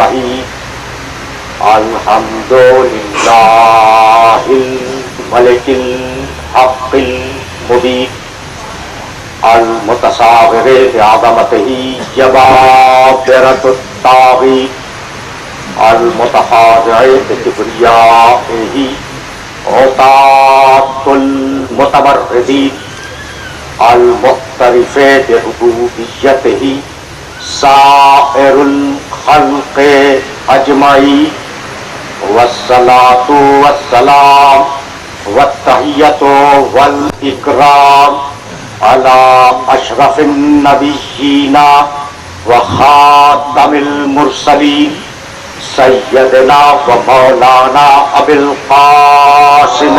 الرحیم الحمدللہ الملک الحق المبین المتصاور بعظمتہ جبابرۃ الطاغین المتخاضع بکبریائہ عتاۃ المتمردین المعترف بربوبیتہ سائر الخلق اجمعین والصلاۃ والسلام والتحیۃ والاکرام علی اشرف النبیین وخاتم المرسلین سیدنا و مولانا ابی القاسم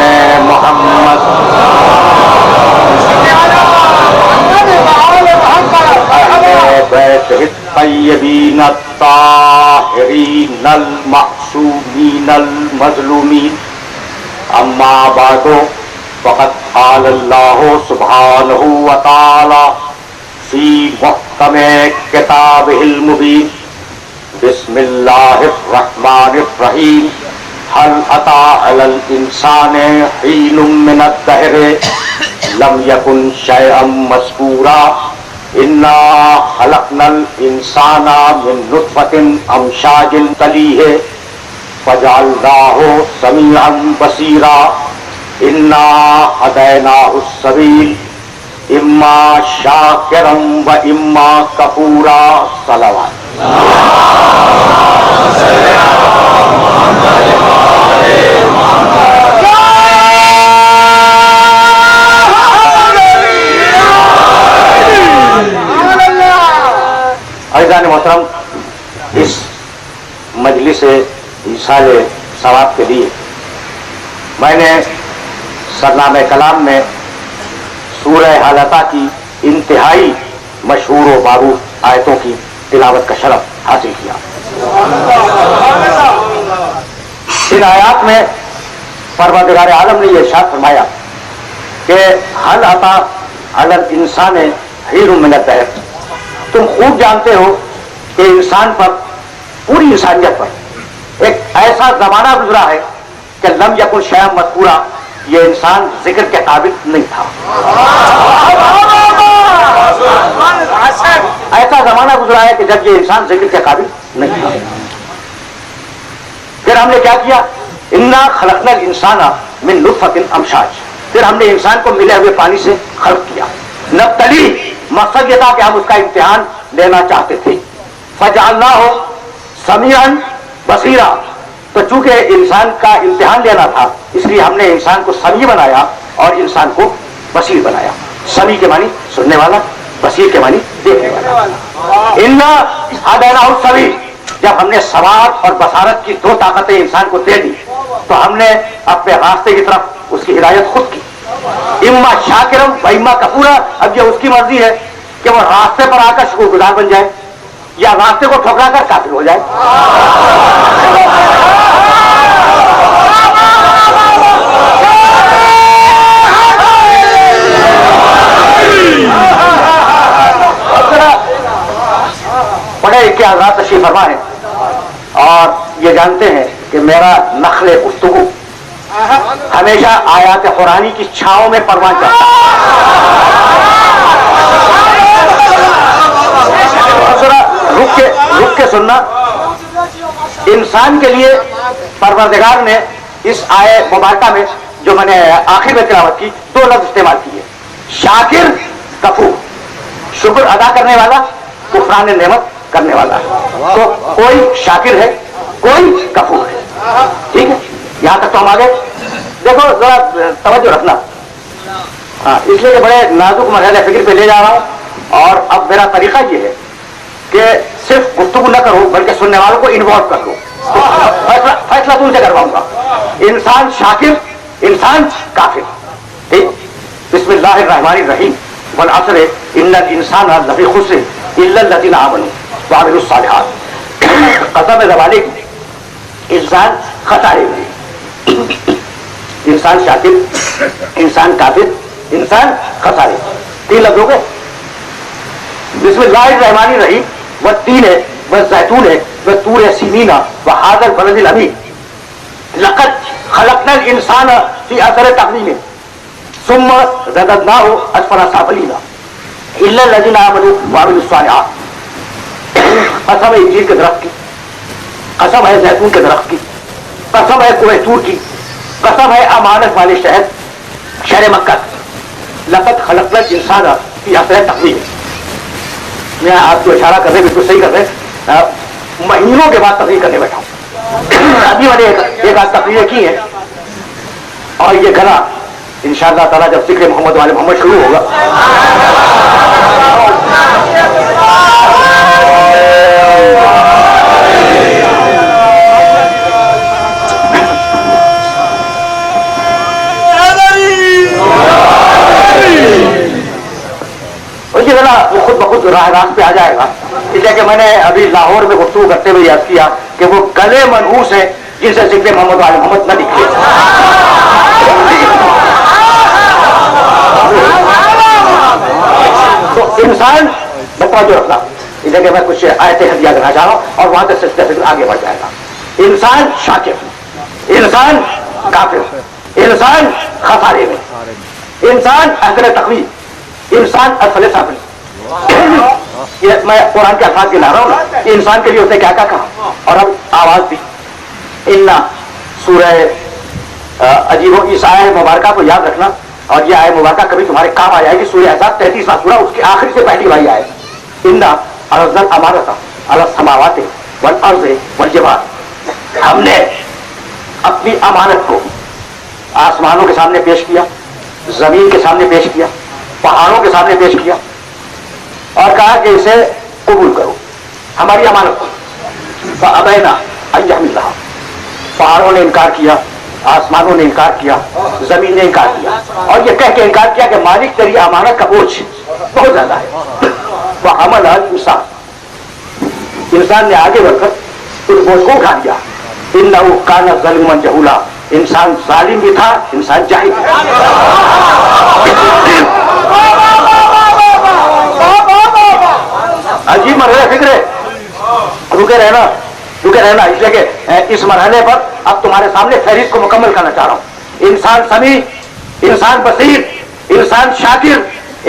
محمد بیتہ الطیبین الطاہرین المعصومین المظلومین اما بعد فقد قال اللہ سبحانہ وتعالی فی محکم کتابہ المبین بسم اللہ الرحمن الرحیم هل أتى على الإنسان حين من الدهر لم يكن شيئا مذكورا إنا خلقنا الإنسان من نطفة أمشاج تليه فجعلناه سميعا بصيرا إنا هديناه السبيل إما شاكرا وإما كفورا صلوات عزیزان محترم، اس مجلس ایصال ثواب کے لیے میں نے سرنامہ کلام میں سورہ حالتہ کی انتہائی مشہور و معروف آیتوں کی تلاوت کا شرف حاصل کیا۔ ان آیات میں پروردگار عالم نے یہ ارشاد فرمایا کہ هل أتى على الإنسان حين من الدهر، تم خوب جانتے ہو کہ انسان پر، پوری انسانیت پر ایک ایسا زمانہ گزرا ہے کہ لم یکن شیئا مذکورا، یہ انسان ذکر کے قابل نہیں تھا۔ ایسا زمانہ گزرا ہے کہ جب یہ انسان ذکر کے قابل نہیں تھا۔ پھر ہم نے کیا کیا؟ انا خلقنا الانسان من نطفۃ امشاج، پھر ہم نے انسان کو ملے ہوئے پانی سے خلق کیا۔ نبتلی، مقصد یہ تھا کہ ہم اس کا امتحان لینا چاہتے تھے۔ فجعلناہ سمیعا بصیرا، تو چونکہ انسان کا امتحان لینا تھا اس لیے ہم نے انسان کو سمیع بنایا اور انسان کو بصیر بنایا۔ سمیع کے معنی سننے والا، بصیر کے معنی دیکھنے والا۔ انا ہدیناہ السبیل، جب ہم نے ثواب اور بصارت کی دو طاقتیں انسان کو دے دی تو ہم نے اپنے راستے کی طرف اس کی ہدایت خود کی۔ اما شاکرم و اما کفورا، اب یہ اس کی مرضی ہے کہ وہ راستے پر آ کر شکر گزار بن جائے یا راستے کو ٹھکرا کر کافر ہو جائے۔ بڑے کے حضرات تشریف فرما ہے اور یہ جانتے ہیں کہ میرا نخل گفتگو ہمیشہ آیات قرآنی کی چھاؤں میں پروان چڑھتا ہے۔ رک کے سننا۔ انسان کے لیے پروردگار نے اس آیے مبارکہ میں جو میں نے آخر میں تلاوت کی دو لفظ استعمال کیے، شاکر کفور، شکر ادا کرنے والا، کفران نعمت کرنے والا ہے۔ تو کوئی شاکر ہے، کوئی کفور ہے، ٹھیک ہے؟ یہاں تک تو ہم آگے دیکھو، ذرا توجہ رکھنا، اس لیے بڑے نازک مرحلے فکر پہ لے جا رہا ہوں۔ اور اب میرا طریقہ یہ ہے کہ صرف گفتگو نہ کرو بلکہ سننے والوں کو انوالو کر لو، فیصلہ تم سے کرواؤں گا۔ انسان شاکر، انسان کافر، ٹھیک؟ بسم اللہ الرحمن الرحیم، والعصر ان الانسان لفی خسر الا الذین آمنوا وعملوا الصالحات، قسم زمانے کی انسان خسارے میں، انسان شاکر، انسان کافر، انسان خسارے، تین لفظ ہو گئے۔ بسم اللہ الرحمن الرحیم، وہ تین ہے، والزيتون والطور سينين وهذا البلد الأمين لقد خلقنا الإنسان في أثر تقويم ثم رددناه أسفل سافلين إلا الذين آمنوا وعملوا الصالحات. قسم ہے انجیر کے درخت کی، قسم ہے زیتون کے درخت کی، قسم ہے کوہ طور کی، قسم ہے امانت والے شہر مکہ کی. لقد خلقنا الانسان فی احسن تقویم. میں آپ کو اشارہ کر رہے بالکل صحیح کر رہے، مہینوں کے بعد تقریر کرنے بیٹھا ہوں. ابھی میں نے ایک آدھ تقریریں کی ہیں اور یہ گنا انشاءاللہ تعالیٰ جب ذکر محمد والے محمد شروع ہوگا یہ گنا وہ خود بخود راہ راست پہ آ جائے گا. اس لیے کہ میں نے ابھی لاہور میں گفتگو کرتے ہوئے یاد کیا کہ وہ گلے منحوس ہیں جن سے ذکر محمد والے محمد نہ نکلے. تو انسان بتوجہ رکھنا، اس لیے کہ میں کچھ آیتیں ہدیہ کرنا چاہ رہا ہوں اور وہاں سے سلسلہ آگے بڑھ جائے گا. انسان شاکر، انسان کافر، انسان خسارے میں، انسان اہل تقویم، انسان اصل سافل. یہ میں قرآن کے الفاظ گنا رہا ہوں نا، یہ انسان کے لیے ہوتے کیا کہا اور اب آواز دی. انا سورہ عجیب و اس آیت مبارکہ کو یاد رکھنا اور یہ آیت مبارکہ کبھی تمہارے کام آ جائے گی. سورہ احزاب 33واں سورہ، اس کے آخری سے پہلی والی آیت. انا عرضنا الامانۃ علی السماوات والارض والجبال. ہم نے اپنی امانت کو آسمانوں کے سامنے پیش کیا، زمین کے سامنے پیش کیا، پہاڑوں کے سامنے پیش کیا اور کہا کہ اسے قبول کرو ہماری امانت کو. فابینا ان یحملنھا. پہاڑوں نے انکار کیا، آسمانوں نے انکار کیا، زمین نے انکار کیا اور یہ کہہ کے انکار کیا کہ مالک تیری امانت کا بوجھ بہت زیادہ ہے. وحملھا الانسان. انسان نے آگے بڑھ کر اس بوجھ کو اٹھا دیا. انہ کان ظلوما جہولا. انسان ظالم بھی تھا، انسان جاہل بھی تھا. عجیب مرحلہ فکر ہے. رکے رہنا اس لیے کہ اس مرحلے پر اب تمہارے سامنے فہرست کو مکمل کرنا چاہ رہا ہوں. انسان سمیع، انسان بصیر، انسان شاکر،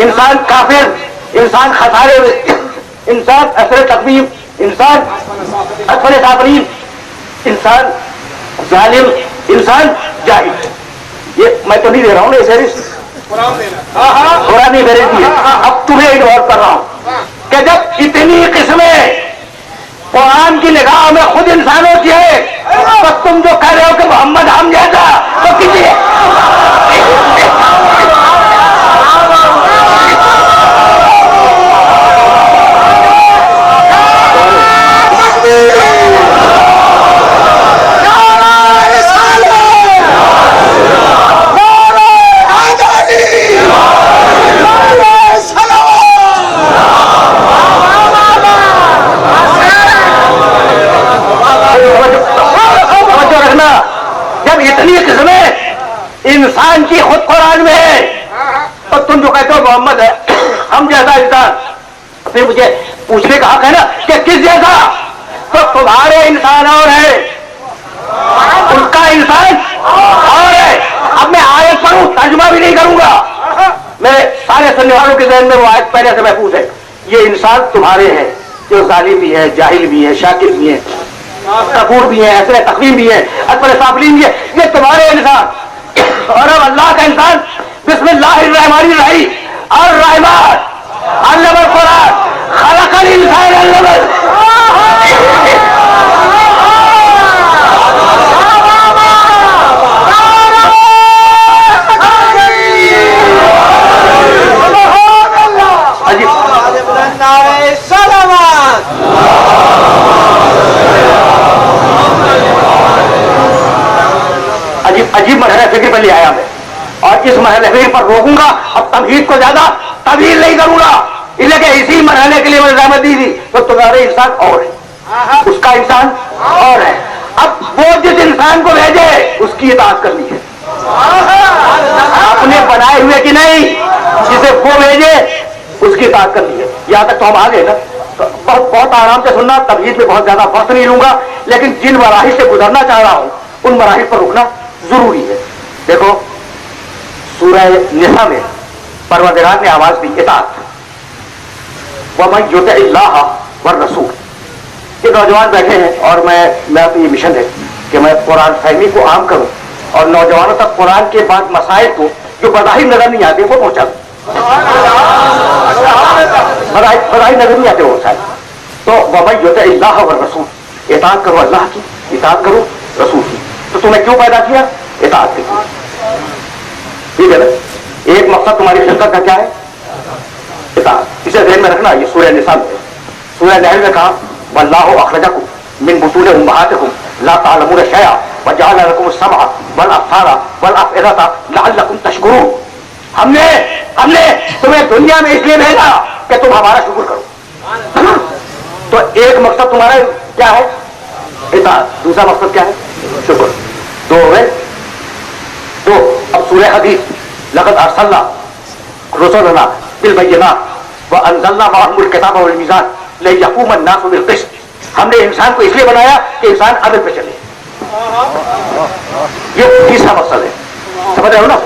انسان کافر، انسان خسارے میں، انسان اثر تقویم، انسان اسفل سافلین، انسان ظالم، انسان جاہل. یہ میں تو نہیں دے رہا ہوں نا یہ فہرست، قرآن نے فہرست دی ہے. اب تمہیں انوالو کر رہا ہوں کہ جب اتنی قسمیں قرآن کی نگاہ میں خود انسانوں کی ہے تو تم جو کہہ رہے ہو کہ محمد ہم جیسا تو کسی انسان کی خود قرآن میں ہے اور تم جو کہتے ہو محمد ہے ہم جیسا انسان، پھر مجھے پوچھنے کا حق ہے نا کہ کس جیسا؟ تو تمہارے انسان اور ہے، ان کا انسان اور ہے. اب میں آیت پڑھوں، ترجمہ بھی نہیں کروں گا. میں سارے سننے والوں کے ذہن میں وہ آیت پہلے سے محفوظ ہے. یہ انسان تمہارے ہیں جو ظالم بھی ہے، جاہل بھی ہے، شاکر بھی ہے، کفور بھی ہے، اثر تقویم بھی ہے، اسفل سافلین بھی ہے. یہ تمہارے انسان. اور اب اللہ کا انسان بسم اللہ الرحمن الرحیم الرحمن علم القرآن خلق الانسان علم عجیب مرحلہ فکر پر لے آیا میں اور اس مرحلے فکر پر روکوں گا. اب تمہید کو زیادہ طویل نہیں کروں گا، اس لیے کہ اسی مرحلے کے لیے میں زحمت دی تھی. تو تمہارے انسان اور ہے، اس کا انسان اور ہے. اب وہ جس انسان کو بھیجے اس کی اطاعت کرنی ہے، اپنے بنائے ہوئے کی نہیں. جسے وہ بھیجے اس کی اطاعت کرنی ہے. یہاں تک تو ہم آ گئے نا. बहुत आराम से सुनना, तमहीद में बहुत ज्यादा वक्त नहीं लूंगा, लेकिन जिन मराहिल से गुजरना चाह रहा हूं उन मराहिल पर रुकना जरूरी है। देखो सूरह निसा में परवरदिगार ने आवाज दी इताअत, वमन युतिइल्लाह वर रसूल। ये नौजवान बैठे हैं और मेरा तो ये मिशन है कि मैं कुरान फहमी को आम करूं और नौजवानों तक कुरान के बाद मसाइल को जो बज़ाहिर नजर नहीं आते वो पहुंचा दूं। बज़ाहिर नजर नहीं आते वो मसाइल, तो वमन युतिइल्लाह वर रसूल, इताअत करो अल्लाह की, इताअत करो रसूल की। तो तुम्हें क्यों पैदा किया? इताअत के लिए, ठीक है ना। एक मकसद तुम्हारी खिलकत का क्या है? इताअत। इसे ध्यान में रखना। ये सूरह निसा में, सूरह नहल में कहा वल्लाहु अखरजकुम मिन बुतूनि उम्महातिकुम ला तअलमून शैअ व जअल लकुम अस्समअ वल अब्सारा वल अफइदता लअल्लकुम तशकुरून। हमने तुम्हें दुनिया में इसलिए भेजा कि तुम हमारा शुक्र करो। तो एक मकसद तुम्हारा क्या है? इताअत। दूसरा मकसद क्या है? शुक्र। दो हो गए। तो अब सूरह हदीद लक़द अरसलना रुसुलना बिल बय्यिनात व अंज़लना मअहुमुल किताब वल मीज़ान लियक़ूम अन्नासु बिल क़िस्त। हमने इंसान को इसलिए बनाया कि इंसान अदल पे चले। ये तीसरा मकसद है, समझ रहे हो ना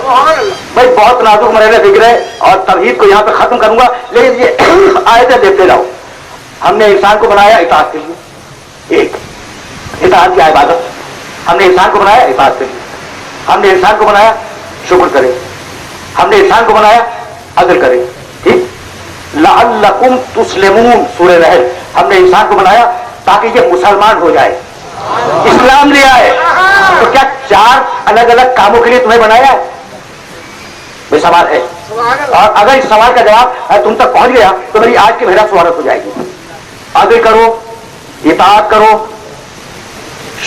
भाई। बहुत नाजुक मरहले दिख रहे और तौहीद को यहां पे खत्म करूंगा, लेकिन ये आयतें देखते जाओ। हमने इंसान को बनाया इताअत के लिए, एक इताअत की इबादत। हमने इंसान को बनाया इताअत के लिए, हमने इंसान को बनाया शुक्र करे, हमने इंसान को बनाया अदल करे, ठीक। लअल्लकुम तुस्लिमून सूरह नहल, हमने इंसान को बनाया ताकि ये मुसलमान हो जाए, इस्लाम ले आए। तो क्या चार अलग अलग कामों के लिए तुम्हें बनाया है? ये सवाल है। और अगर इस सवाल का जवाब तुम तक पहुंच गया तो मेरी आज की मेहनत स्वागत हो जाएगी। अदल करो, इताअत करो,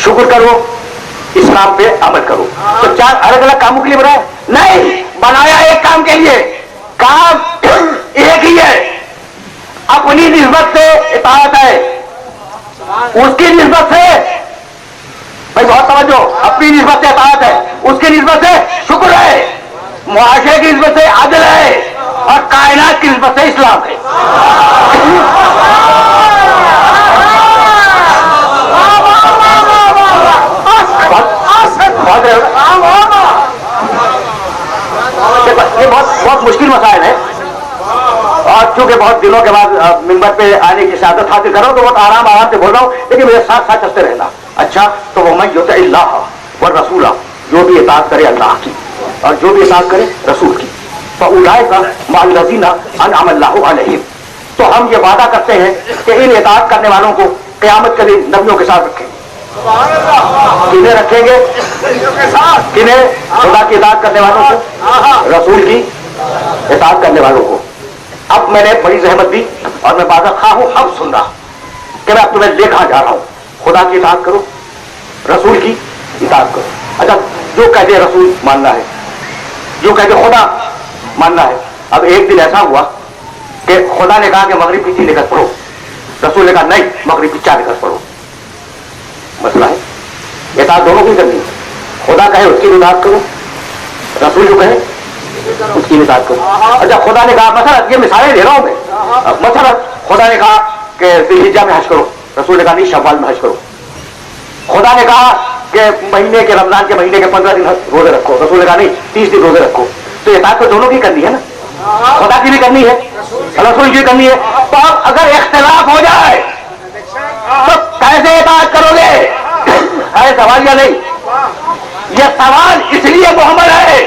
शुक्र करो, इस्लाम पे अमल करो। तो चार अलग अलग कामों के लिए बनाया नहीं, बनाया एक काम के लिए। काम एक ही है, अपनी निस्बत से इताअत है, उसकी निस्बत से भाई बहुत समझो, अपनी निस्बत से इताअत है, उसकी निस्बत से शुक्र है, मुआशरे की निस्बत से अदल है और कायनात की निस्बत से इस्लाम है। ये बहुत मुश्किल मसाइल है और चूंकि बहुत दिनों के बाद मिंबर पे आने की शहादत हासिल कर रहा हूं तो बहुत आराम से बोल रहा हूं, लेकिन मेरे साथ साथ चलते रहना। अच्छा, तो वमन युतिइल्लाह व रसूला, जो भी इताअत करे अल्लाह की और जो भी इताअत करे रसूल की, फउलाइका मअल्लज़ीना अनअम अल्लाहु अलैहिम। तो हम ये वादा करते हैं कि इन इताअत करने वालों को क़यामत के दिन नबियों के साथ रखेंगे। किन्हें रखेंगे? किन्हें? खुदा की इताअत करने वालों को, रसूल की इताअत करने वालों को। अब मैंने बड़ी जहमत दी और मैं बाज़ खा हूं अब सुन रहा कि मैं अब तुम्हें लेकर जा रहा हूं। खुदा की इताअत करो, रसूल की इताअत करो। अच्छा, जो कहते रसूल मानना है, जो कहते खुदा मानना है। अब एक दिन ऐसा हुआ कि खुदा ने कहा कि मगरिब की 3 रकात पढ़ो, रसूल ने कहा नहीं मगरिब की 4 रकात पढ़ो। मसला है, इताअत दोनों की करनी है। खुदा कहे उसकी इताअत करो, रसूल जो कहे उसकी इताअत करो। अच्छा, खुदा ने कहा, मसला ये मिसालें दे रहा हूं मैं, मसला खुदा ने कहा कि ज़िलहिज्जा में हज करो, रसूल ने कहा नहीं शव्वाल में हज करो। खुदा ने कहा कि महीने के रमजान के महीने के 15 दिन रोजे रखो, रसूल ने कहा नहीं 30 दिन रोजे रखो। तो इताअत तो दोनों की करनी है ना, खुदा की भी करनी है, रसूल की भी करनी है। तो अब अगर इख्तिलाफ हो जाए तो कैसे इताअत करोगे? है सवाल या नहीं? यह सवाल इसलिए मोहम्मद है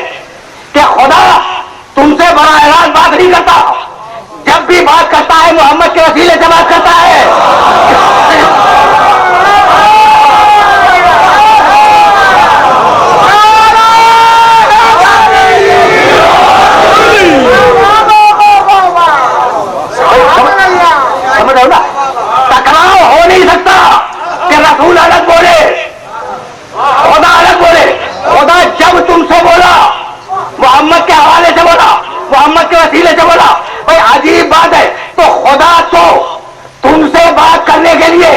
कि खुदा तुमसे बड़ा ऐलान बात नहीं करता, जब भी बात करता है मोहम्मद के वसीले से बात करता है। समझ रहे हो ना? टकराव हो नहीं सकता कि रसूल अलग बोले, खुदा अलग बोले। खुदा जब तुमसे बोला, मोहम्मद के हवाले से बोला, मोहम्मद के वसीले से बोला। भाई अजीब बात है, तो खुदा तो तुमसे बात करने के लिए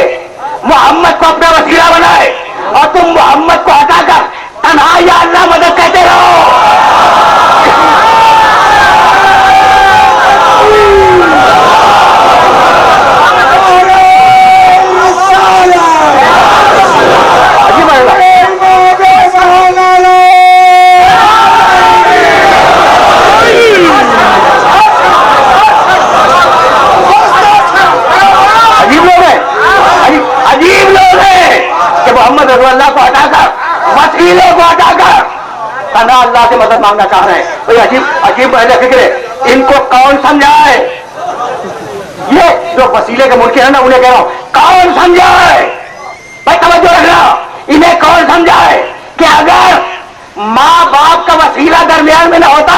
मोहम्मद को अपना वसीला बनाए और तुम मोहम्मद को हटाकर तन्हा या अल्लाह मदद कहते रहो। मोहम्मद रसूल अल्लाह को हटाकर, वसीले को हटाकर तन्हा अल्लाह से मदद मांगना चाह रहे हैं। भाई अजीब अहले फिक्र है, इनको कौन समझाए? ये जो वसीले के मुल्क है ना, उन्हें कह रहा हूं कौन समझाए? भाई तवज्जो रखना, इन्हें कौन समझाए कि अगर माँ बाप का वसीला दरमियान में न होता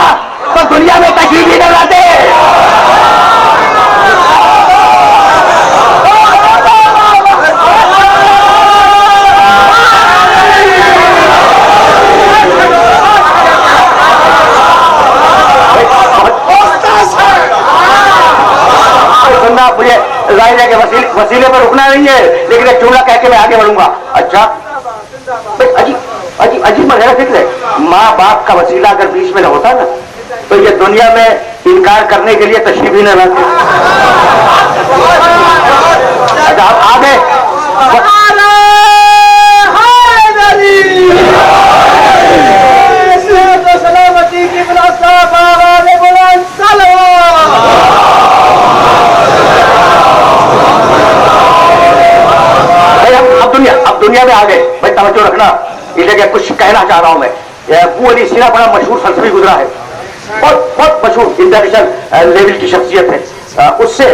तो दुनिया में तशरीफ ही न लाते। सुनना, मुझे जाहिर है कि वसीले पर रुकना नहीं है, लेकिन एक जुमला कह के मैं आगे बढ़ूंगा। अच्छा, अजीब मसला फिक्र है, माँ बाप का वसीला अगर बीच में न होता ना तो ये दुनिया में इनकार करने के लिए तशरीफ ही न लाते। अच्छा, आप आगे सलामती की अब दुनिया में आ गए। भाई तवज्जो रखना, इस जगह कुछ कहना चाह रहा हूं मैं। अबू अली सीना बड़ा मशहूर फलसफी गुजरा है, बहुत मशहूर इंटरनेशनल लेवल की शख्सियत है। उससे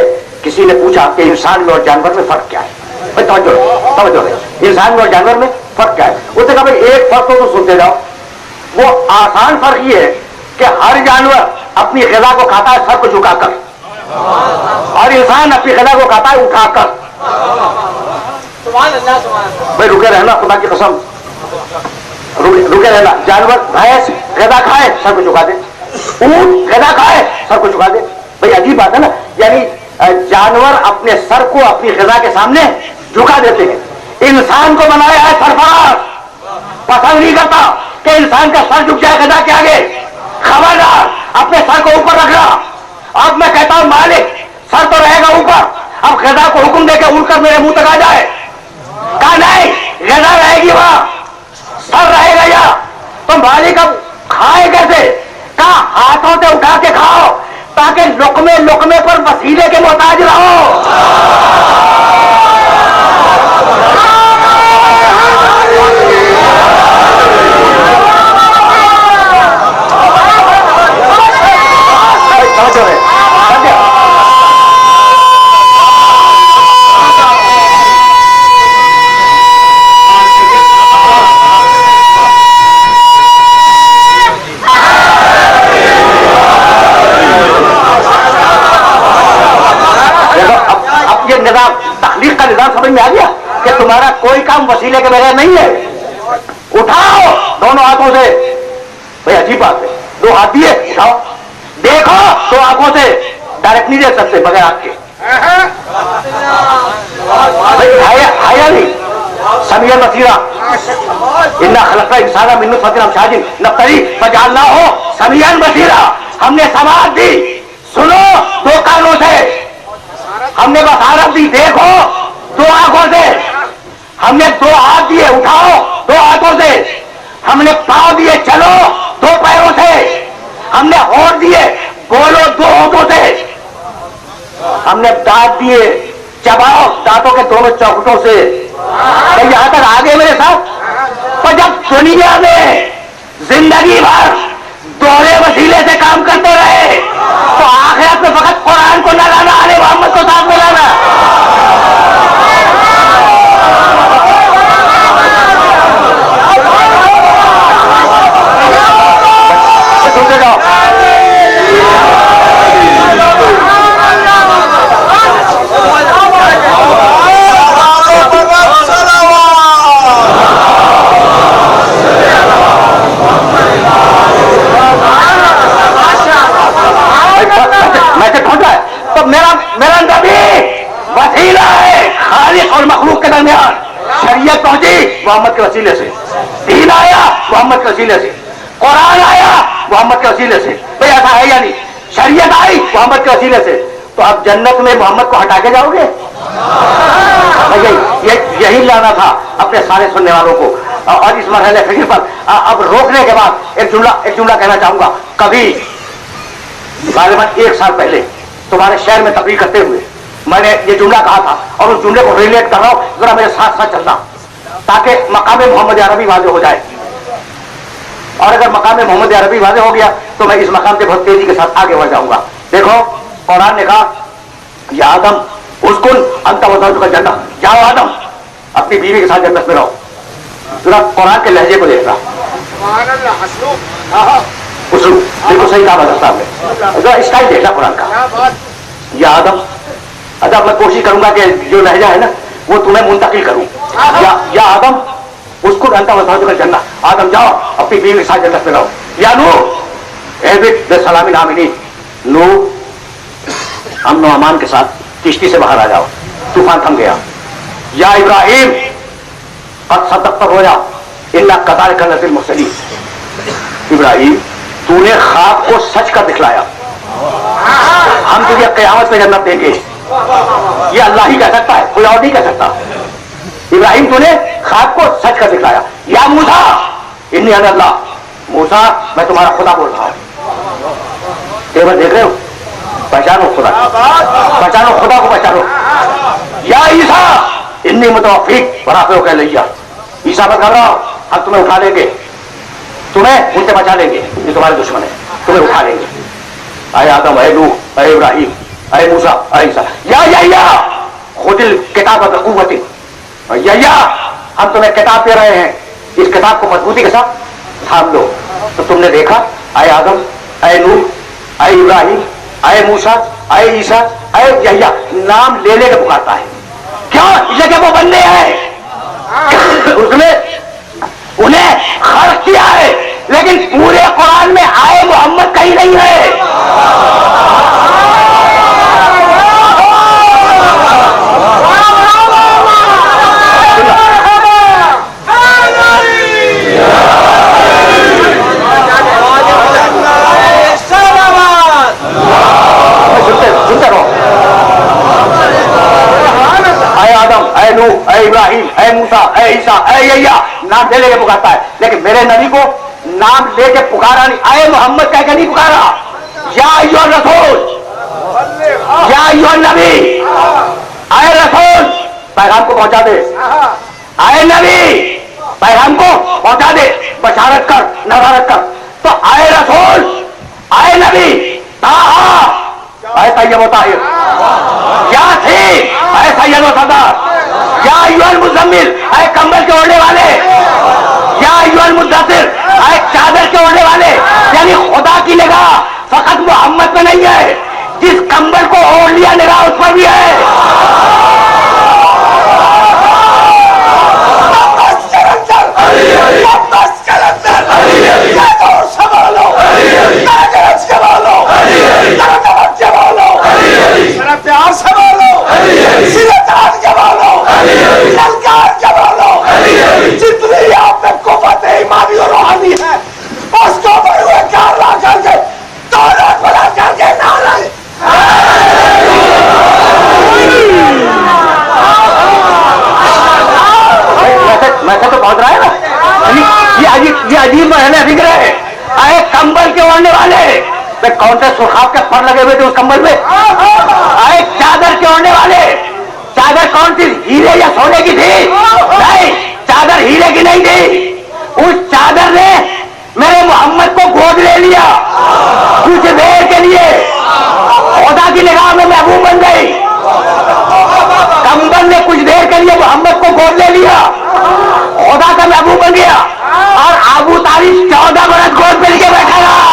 किसी ने पूछा कि इंसान में और जानवर में फर्क क्या है? भाई तवज्जो है, इंसान में और जानवर में फर्क क्या है? उसने कहा भाई एक फर्क तो सुनते जाओ, वो आसान फर्क ये है कि हर जानवर अपनी ग़िज़ा को खाता है सर को झुकाकर, और इंसान अपनी ग़िज़ा को खाता है उठाकर। भाई रुके रहना, खुदा की कसम रुके रहना। जानवर भैंस ग़िज़ा खाए सर को झुका दे, ऊंट ग़िज़ा खाए सर को झुका दे। भाई अजीब बात है ना, यानी जानवर अपने सर को अपनी ग़िज़ा के सामने झुका देते हैं। इंसान को बनाया है सरफराज, पसंद नहीं करता कि इंसान का सर झुक जाए ग़िज़ा के आगे। खबरदार, अपने सर को ऊपर रखना। अब मैं कहता हूं मालिक सर तो रहेगा ऊपर, अब ग़िज़ा को हुक्म देकर उड़कर मेरे मुंह तक आ जाए। कहा नहीं, ग़िज़ा रहेगी वहां, सर रहेगा या तो मालिक अब खाए कैसे? कहा हाथों से उठा के खाओ ताकि लुकमे लुकमे पर वसीले के मोहताज रहो। तखलीक का निजाम समझ में आ गया कि तुम्हारा कोई काम वसीले के बगैर नहीं है। उठाओ दोनों हाथों से। भाई अजीब बात है, दो हाथ दिए उठाओ, देखो दो आंखों से, डायरेक्ट नहीं देख सकते बगैर हाथ के। हाया नहीं समीर बसीरा, इन्ना खलक़ना इंसाना मिन नुत्फ़तिन अमशाजिन नब्तली फजअलना हो समीअन बसीरा। हमने समाअत दी, सुनो दो कानों से, हमने बसारत दी, देखो दो आंखों से, हमने दो हाथ दिए उठाओ दो हाथों से, हमने पांव दिए चलो दो पैरों से, हमने होंठ दिए बोलो दो होठों से, हमने दांत दिए चबाओ दांतों के दोनों चौखटों से। तो यहां तक आगे मेरे साथ। तो जब दुनिया में जिंदगी भर दोहरे वसीले से काम करते रहे तो आखिरत में फकत कुरान को न लाना, आले मोहम्मद को साथ में लाना। सुनते जाओ, तो मेरा नबी वसीला है खालिक और मखलूक के दरमियान। शरीयत पहुंची मोहम्मद के वसीले से, दीन आया मोहम्मद के वसीले से, कुरान आया मोहम्मद के वसीले से। भाई ऐसा है या नहीं? शरीयत आई मोहम्मद के वसीले से, तो अब जन्नत में मोहम्मद को हटा के जाओगे? यही लाना था अपने सारे सुनने वालों को। और इस मरहले फिक्र पर अब रोकने के बाद एक जुमला कहना चाहूंगा। कभी गालिबन 1 साल पहले तुम्हारे शहर में तकरीर करते हुए मैंने ये जुमला कहा था, और उस जुमले को रिलेट कर रहा हूं, जरा मेरे साथ साथ चलना। تاکہ مقام محمد عربی واضح ہو جائے. اور اگر مقام محمد عربی واضح ہو گیا تو میں اس مقام سے بہت تیزی کے ساتھ آگے بڑھ جاؤں گا. دیکھو قرآن نے کہا یا آدم اسکن انت وزوجک الجنہ، جاؤ آدم اپنی بیوی کے ساتھ جنت میں رہو. ذرا قرآن کے لہجے کو دیکھنا، اسلوب بالکل صحیح کہا حضرت صاحب نے. ذرا اسٹائل دیکھنا قرآن کا. یا آدم، اچھا میں کوشش کروں گا کہ جو لہجہ ہے نا وہ تمہیں منتقل کروں. یا آدم اسکن انت وزوجک الجنہ، آدم جاؤ اپنی بیوی کے ساتھ جنت میں رہو. یا نوح اہبط بسلام آمنین، نوح امن و امان کے ساتھ کشتی سے باہر آ جاؤ، طوفان تھم گیا. یا ابراہیم قد صدقت الرؤیا انا کذالک نجزی المحسنین، ابراہیم تو نے خواب کو سچ کر دکھلایا، ہم تجھے قیامت میں جنت دیں گے. یہ اللہ ہی کہہ سکتا ہے، کوئی اور نہیں کہہ سکتا. ابراہیم تو نے خواب کو سچ کر دکھلایا. یا موسیٰ انی انا اللہ، موسیٰ میں تمہارا خدا بول رہا ہوں. تیور دیکھ رہے ہو؟ پہچانو خدا، پہچانو خدا کو، پہچانو. یا عیسیٰ انی متوفیک ورافعک الیہ، عیسیٰ میں کہہ رہا ہوں ہم تمہیں اٹھا لیں گے، تمہیں ان سے بچا لیں گے جو تمہارے دشمن ہیں، تمہیں اٹھا لیں گے. اے آدم، اے نوح، اے ابراہیم، اے موسیٰ، اے عیسیٰ. یا خذ الکتاب بقوۃ، یا ہم تمہیں کتاب دے رہے ہیں، اس کتاب کو مضبوطی کے ساتھ تھام لو. تو تم نے دیکھا اے آدم، اے نوح، اے ابراہیم، اے موسیٰ، اے عیسیٰ، اے یحییٰ، نام لے لے کے پکارتا ہے. کیوں؟ اس لیے کہ وہ بندے ہیں، اس نے انہیں خرچ کیا ہے. لیکن پورے قرآن میں آئے محمد کہیں نہیں ہے. سنتے رہو. اے آدم، اے نوح، اے ابراہیم، اے موسیٰ، اے عیسیٰ، اے یحییٰ، نام لے لے کے پکارتا ہے. لیکن میرے نبی کو نام لے کے پکارا نہیں، اے محمد کہہ کے نہیں پکارا. یا ایھا الرسول، یا ایھا النبی، اے رسول پیغام کو پہنچا دے، اے نبی پیغام کو پہنچا دے، بشارت کر، نظارت کر. تو اے رسول، اے نبی، اے طیب و طاہر، یاسین، اے سید و سردار، یا ایھا المزمل، اے کمبل کے اوڑھنے والے، یا ایھا المدثر، اے چادر کے اوڑھنے والے. یعنی خدا کی نگاہ فقط محمد پہ نہیں ہے، جس کمبل کو اوڑھ لیا نگاہ اس پر بھی ہے. پیار سے بولو، سیرت کے بولو، للکار کے بولو. جتنی آپ میں قوت ایمانی اور روحانی ہے اس کو بڑے ہوئے کار لا کر کے دولت بنا کر کے نعرہ ویسے تو پہنچ رہا ہے نا. یہ عجیب محل فکر ہے. اے کمبل کے اوڑھنے والے، کون سے سرخاب کے پر لگے ہوئے تھے اس کمبل میں. اے چادر کے اوڑھنے والے، چادر کون سی ہیرے یا سونے کی تھی؟ نہیں، چادر ہیرے کی نہیں تھی. اس چادر نے میرے محمد کو گود لے لیا کچھ دیر کے لیے، خدا کی نگاہ میں محبوب بن گئی. کمبل نے کچھ دیر کے لیے محمد کو گود لے لیا، خدا کا محبوب بن گیا. اور ابو طالب 14 برس گود پہ لے کے بیٹھا رہا.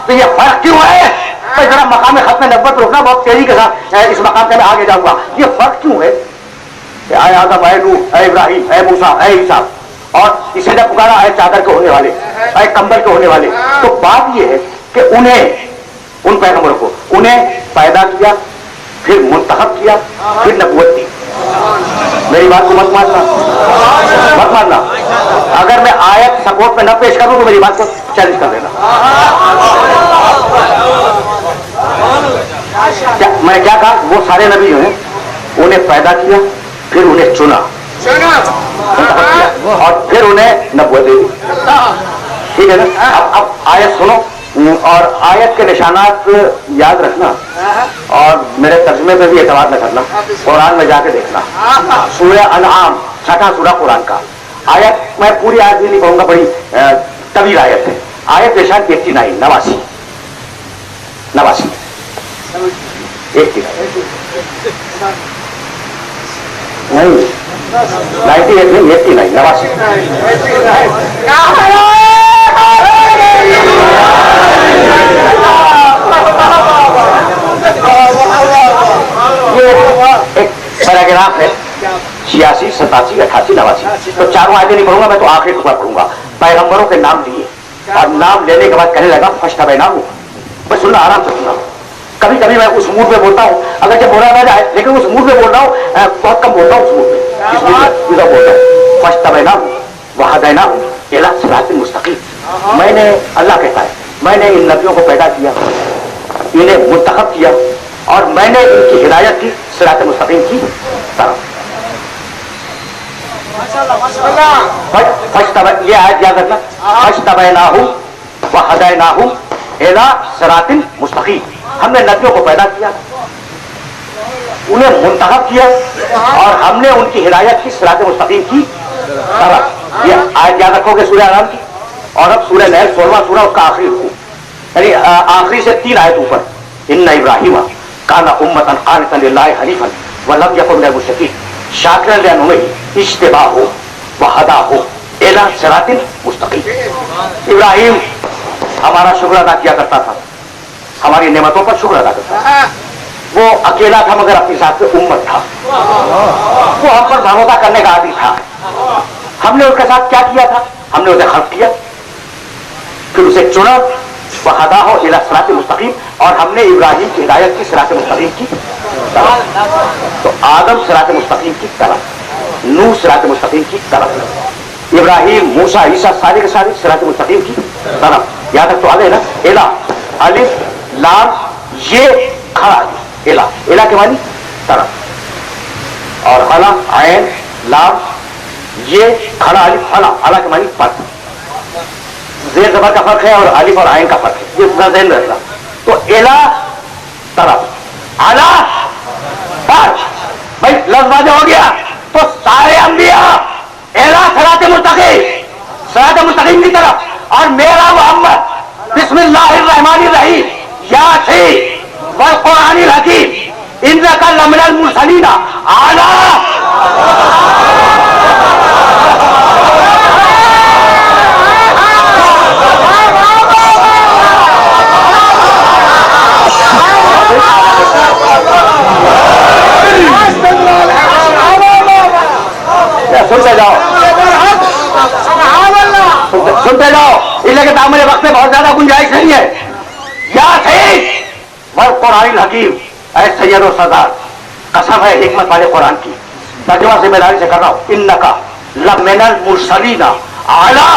تو یہ فرق کیوں ہے؟ تو ذرا مقام ختم نبوت رکنا، بہت تیزی کے ساتھ اس مقام سے میں آگے جاؤں گا. یہ فرق کیوں ہے کہ اے آدم، اے نوح، اے ابراہیم، اے موسیٰ، اے عیسیٰ، اور اسے نے پکارا اے چادر کے ہونے والے، اے کمبل کے ہونے والے. تو بات یہ ہے کہ انہیں उन पैगंबरों को, उन्हें पैदा किया, फिर मुंतखब किया, फिर नबूवत दी। मेरी बात को मत मानना, मत मानना। अगर मैं आयत सपोर्ट में न पेश करूं तो मेरी बात को चैलेंज कर देना। मैं क्या कहा, वो सारे नबी जो हैं उन्हें पैदा किया, फिर उन्हें चुना, और फिर उन्हें नबूवत दे दी। ठीक है ना? अब आयत सुनो और आयत के निशानात याद रखना, और मेरे तर्जुमे में भी एतबार न करना, कुरान में जाके देखना। सूरह अनआम 6वां सूरह कुरान का आयत, मैं पूरी आयत भी नहीं कहूंगा, बड़ी तवील आयत है। आयत निशान 89 89 नहीं 98 नहीं 89 89। ये एक पैराग्राफ है 86 87 88 89। तो चारों आयतें नहीं पढ़ूंगा मैं, तो आखिरी टुकड़ा पढ़ूंगा। पैगंबरों के नाम लिए और नाम लेने के बाद कहने लगा फश्तबैना हूं। मैं सुनना, आराम से सुनना। कभी कभी मैं उस मूड में बोलता हूँ, अगर जब बोला ना जाए, लेकिन उस मूड में बोल रहा हूँ, बहुत कम बोलता हूँ उस मूड में, इस मूड में बोलता हूँ। फश्तबैना हूं वहदैना हूं इला सिरातिल मुस्तकीम। मैंने, अल्लाह कहता है, मैंने इन नबियों को पैदा किया, इन्हें मुंतखब किया, और मैंने इनकी हिदायत की सिरात मुस्तकीम की तरफ। ये आयत याद रखना, फज्तबैनाहु व हदैनाहु इला सिरातिल मुस्तकीम। हमने नबियों को पैदा किया, उन्हें मुंतखब किया, और हमने उनकी हिदायत की सिरात मुस्तकीम की तरफ। ये आयत याद रखोगे सूरह अनाम की। और अब सूरह नहल 16वां सूरह, उसका आखिरी रुकू, यानी आखिरी से 3 आयत ऊपर। इन्ना इब्राहिम काना उम्मतन कानितन लिल्लाहि हनीफन व लम यकुन मिनल मुशरिकीन शाकिरन लिअनउमिही इज्तिबाहु व हदाहु इला सिरातिल मुस्तकीम। इब्राहिम हमारा शुक्र अदा किया करता था, हमारी नेमतों पर शुक्र अदा करता था। वो अकेला था मगर अपनी साथ में उम्मत था। वो हम पर भरोसा करने का आदी था। हमने उसके साथ क्या किया था? हमने उसे खल्क किया, फिर उसे चुना, वहदा हो इला सिरातिल मुस्तकीम, और हमने इब्राहिम की हिदायत की सिरात मुस्तकीम की तरफ। तो आदम सिरात मुस्तकीम की तरफ, नूह सिरात मुस्तकीम की तरफ, इब्राहिम, मूसा, ईसा सारे के सारे सिरात मुस्तकीम की तरफ। यहां तक तो आ गए ना? इला, अलिफ लाम ये खड़ा, इला, इला के मानी तरफ, और हला आयन लाम ये खड़ा अलिफ हला, हला के मानी पर। जेर जबर का फर्क है और अलिफ और आयन का फर्क है, ये पूरा ध्यान रखना। तो इला तरफ, अला पर, भाई लफ्ज वाज़ेह हो गया। तो सारे अंबिया इला सिरात मुस्तकीम की तरफ, और मेरा मोहम्मद बिस्मिल्लाहिर्रहमानिर्रहीम यासीन वल कुरानिल हकीम इन्नका लमिनल मुरसलीन आला। सुनते जाओ, सुनते जाओ, इसलिए कि मेरे वक्त में बहुत ज्यादा गुंजाइश नहीं है। यासीन वल कुरानिल हकीम, ऐ सैयद और सरदार, कसम है हिकमत वाले कुरान की। तर्जुमा जिम्मेदारी से कर रहा हूं, इन्नका लमिनल मुरसलीन आला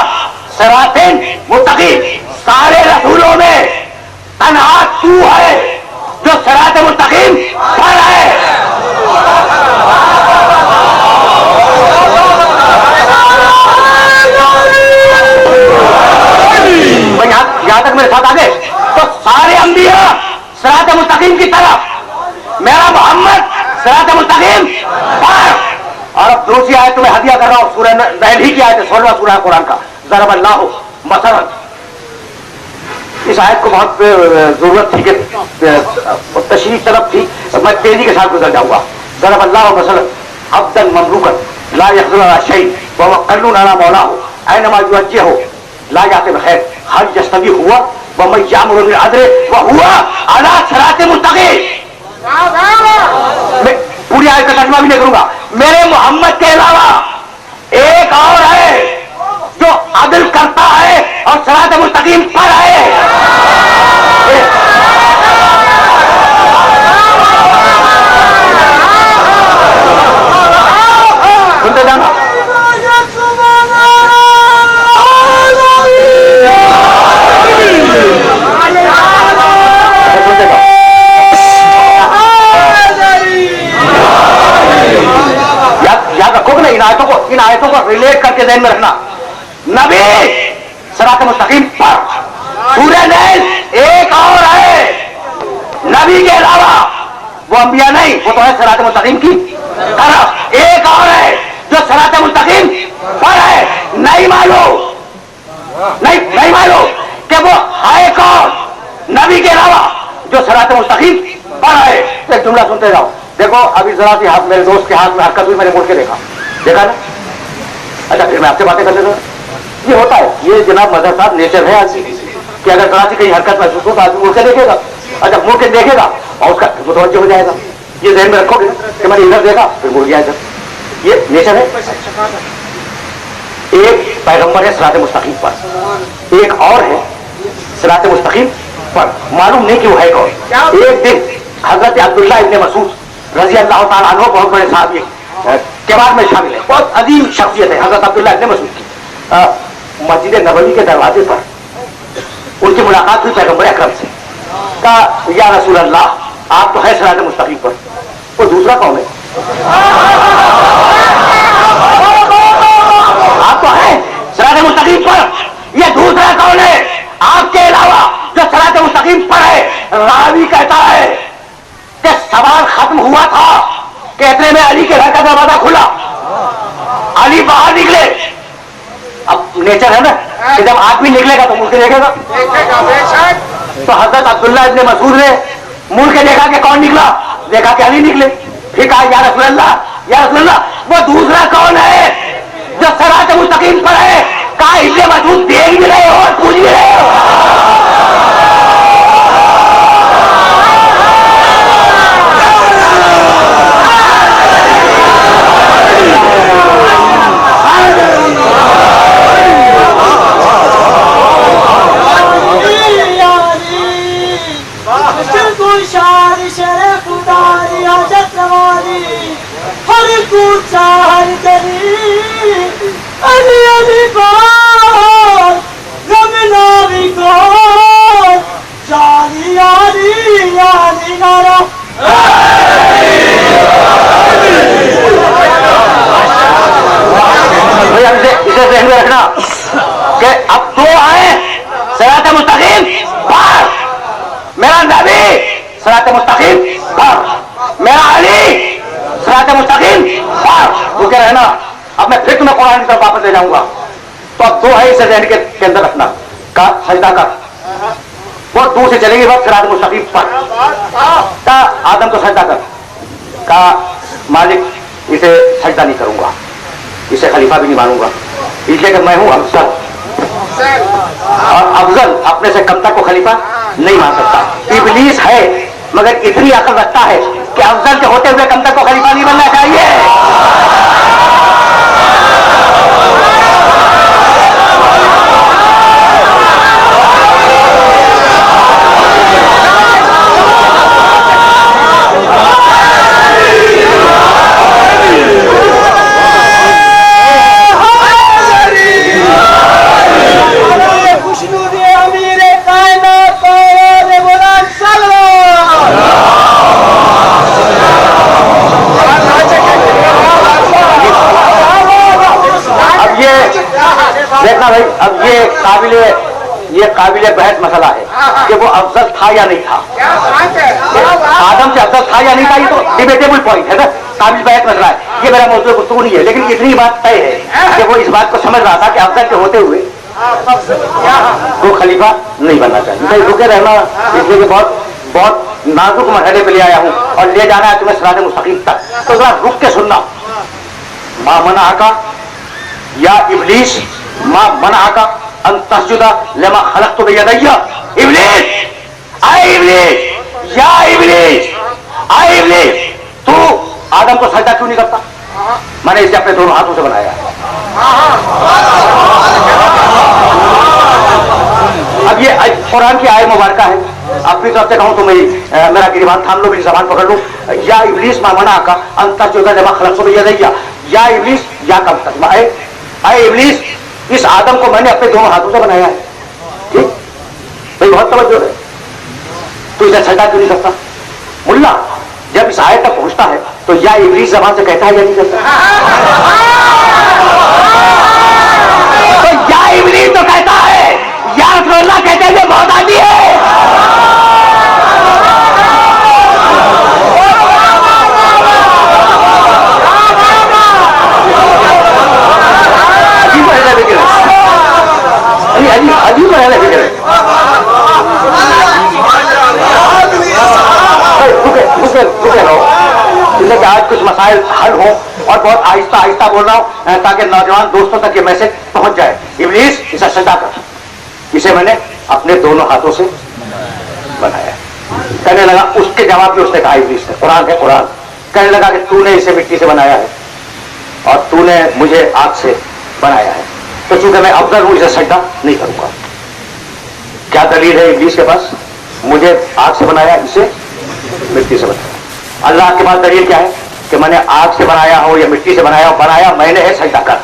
सिरातिन मुस्तकीम। सारे रसूलों में तन्हा तू है जो सिरात मुस्तकीम पर है। यहां तक मेरे साथ आ गए। तो सारे अंबिया सिरात मुस्तकीम की तरफ, मेरा मोहम्मद सिरात मुस्तकीम पर। और अब दूसरी आयत तुम्हें हदिया कर रहा हूं, सूरह नहल ही की आयत है, 16वां सूरह कुरान का। ज़रबल्लाहु मसलन, इस आयत को बहुत जरूरत थी कि तशरीह तलब थी, मैं तेजी के साथ गुजर जाऊंगा। ज़रबल्लाहु मसलन अब्दन ममलूकन ला यखज़ुरु अला शैइन व हुव क़ल्बुन अला मौलाहु ऐनमा युवज्जिहु ला याति बिखैर हल यस्तवी हुआ व मन यामुरु बिल अदल व हुवा अला सिरातिल मुस्तकीम। मैं पूरी आयत का तर्जुमा भी नहीं करूंगा। मेरे मोहम्मद के अलावा एक और है जो अदल करता है और सिरात मुस्तकीम पर है। के ذہن میں رکھنا, نبی صراط مستقیم پر, سورہ نیل ایک اور ہے نبی کے علاوہ, وہ انبیاء نہیں, وہ تو ہے صراط مستقیم کی طرف, ایک اور ہے جو صراط مستقیم پر ہے. نہیں معلوم کہ وہ ہے کون نبی کے علاوہ جو صراط مستقیم پر ہے. ایک جملہ سنتے جاؤ. دیکھو ابھی ذرا سی ہاتھ میرے دوست کے ہاتھ میں حرکت ہوئی, میں نے مڑ کے دیکھا نا. اچھا پھر میں آپ سے باتیں کر لیتا ہوں. یہ ہوتا ہے, یہ جناب مظہر صاحب نیچر ہے آدمی کہ اگر ذرا سی کہیں حرکت محسوس ہو تو آدمی مڑ کے دیکھے گا. اچھا مڑ کے دیکھے گا اور اس کا متوجہ ہو جائے گا. یہ ذہن میں رکھو گے کہ میں نے ادھر دیکھا پھر مڑ گیا ادھر. یہ نیچر ہے. ایک پیغمبر ہے صراط مستقیم پر, ایک اور ہے صراط مستقیم پر, معلوم نہیں کہ وہ ہے کون. ایک دن حضرت عبداللہ ابن مسعود رضی اللہ تعالیٰ عنہ, بہت بڑے صحابی کے بعد میں شامل ہے, بہت عظیم شخصیت ہے حضرت عبداللہ ابن مسعود کی, مسجد نبوی کے دروازے پر ان کی ملاقات ہوئی پیغمبر اکرم سے. کہا یا رسول اللہ آپ تو ہے صراط مستقیم پر, وہ دوسرا کون ہے؟ آپ تو ہیں صراط مستقیم پر, یہ دوسرا کون ہے آپ کے علاوہ جو صراط مستقیم پر ہے؟ راوی کہتا ہے کہ سوال ختم ہوا تھا کہ اتنے میں علی کے گھر کا دروازہ کھلا, علی باہر نکلے. اب نیچر ہے نا کہ جب آدمی نکلے گا تو مڑ کے دیکھے گا. تو حضرت عبداللہ ابن مسعود نے مڑ کے دیکھا کہ کون نکلا, دیکھا کہ علی نکلے. پھر کہا یا رسول اللہ وہ دوسرا کون ہے جو صراط مستقیم پر ہے؟ کہا ابن مسعود دیکھ بھی رہے ہو اور پوچھ بھی رہے ہو. اسے ذہن میں رکھنا کہ اب دو ہیں صراط مستقیم پر, میرا نبی صراط مستقیم پر, میرا علی صراط مستقیم پر. وہ کہہ رہنا اب میں پھر تمہیں قرآن کی طرف واپس لے جاؤں گا. تو اب دو ہے اسے ذہن کے اندر رکھنا. کا سجدہ کر, وہ دور سے چلے گی وقت صراط مستقیم پر. کا آدم کو سجدہ کر, کا مالک اسے سجدہ نہیں کروں گا, اسے خلیفہ بھی نہیں مانوں گا, اس لیے کہ میں ہوں افضل, اور افضل اپنے سے کم تک کو خلیفہ نہیں مان سکتا. ابلیس ہے مگر اتنی عقل رکھتا ہے کہ افضل کے ہوتے ہوئے کم تک کو خلیفہ نہیں بننا چاہیے. دیکھنا بھائی, اب یہ قابل بحث مسئلہ ہے کہ وہ افضل تھا یا نہیں تھا, آدم سے افضل تھا یا نہیں تھا. یہ تو ڈیبیٹیبل پوائنٹ ہے نا, قابل بحث مسئلہ ہے. یہ میرا موضوع گفتگو نہیں ہے, لیکن اتنی بات طے ہے کہ وہ اس بات کو سمجھ رہا تھا کہ افضل کے ہوتے ہوئے وہ خلیفہ نہیں بننا چاہیے. رکے رہنا, اس لیے کہ بہت نازک مرحلے پہ لے آیا ہوں اور لے جانا ہے تمہیں صراط مستقیم تک. تو ذرا رک کے سننا. ما منعک یا ابلیس, ما منعک ان تسجد لما خلقت بیدی. ابلیس, اے ابلیس, یا ابلیس, اے ابلیس, تو آدم کو سجدہ کیوں نہیں کرتا؟ میں نے اسے اپنے دونوں ہاتھوں سے بنایا. اب یہ قرآن کی آیت مبارکہ ہے. اپنی طرف سے کہوں تو میرا گریبان تھام لو, میری زبان پکڑ لو. یا ابلیس ما منعک ان تسجد لما خلقت بیدی. یا ابلیس, یا کم تک, اے ابلیس, اس آدم کو میں نے اپنے دونوں ہاتھوں سے بنایا ہے. ٹھیک بھائی, بہت توجہ ہے. تو اسے سجدہ کیوں نہیں کرتا؟ ملا جب اس آیت تک پہنچتا ہے تو یا ابلیس زبان سے کہتا ہے یا نہیں کہتا؟ تو یا ابلیس تو کہتا ہے، یا رسول اللہ کہتے ہیں یہ بہت آدمی ہے. عجیب ہے فکر ہے. کہ آج کچھ مسائل حل ہوں اور بہت آہستہ آہستہ بول رہا ہوں تاکہ نوجوان دوستوں تک یہ میسج پہنچ جائے. ابلیس اسے سجدہ کر، اسے میں نے اپنے دونوں ہاتھوں سے بنایا. کہنے لگا، اس کے جواب میں اس نے کہا ابلیس نے، قرآن ہے قرآن، کہنے لگا کہ تو نے اسے مٹی سے بنایا ہے اور تو نے مجھے آگ سے بنایا ہے، تو چونکہ میں افضل ہوں اسے سجدہ نہیں کروں گا. کیا دلیل ہے ابلیس کے پاس؟ مجھے آگ سے بنایا، اسے مٹی سے بنایا. اللہ کے پاس دلیل کیا ہے کہ میں نے آگ سے بنایا ہو یا مٹی سے بنایا ہو، بنایا میں نے ہے، سجدہ کر.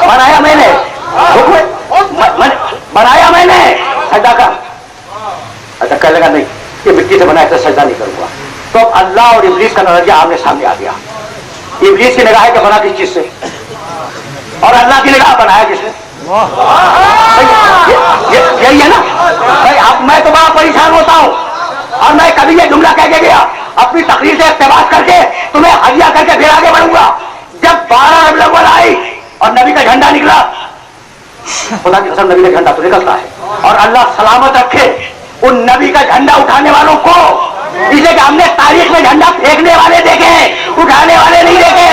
بنایا میں نے، بنایا میں نے، سجدہ کر. اچھا کہنے لگا نہیں، یہ مٹی سے بنایا تو سجدہ نہیں کروں گا. تو اب اللہ اور ابلیس کا نظریہ آمنے سامنے آ گیا. ابلیس کی نگاہ ہے کہ بنا کس چیز سے، اور اللہ کی نگاہ بنایا کس نے. یہی ہے نا بھائی. اب میں تو بڑا پریشان ہوتا ہوں اور میں کبھی یہ جملہ کہہ کے گیا، اپنی تقریر سے اقتباس کر کے تمہیں ہدیہ کر کے پھر آگے بڑھوں گا. جب 12 ربیع الاول آئی اور نبی کا جھنڈا نکلا، خدا کی قسم نبی کا جھنڈا تو نکلتا ہے، اور اللہ سلامت رکھے ان نبی کا جھنڈا اٹھانے والوں کو، اس لیے کہ ہم نے تاریخ میں جھنڈا پھینکنے والے دیکھے، اٹھانے والے نہیں دیکھے.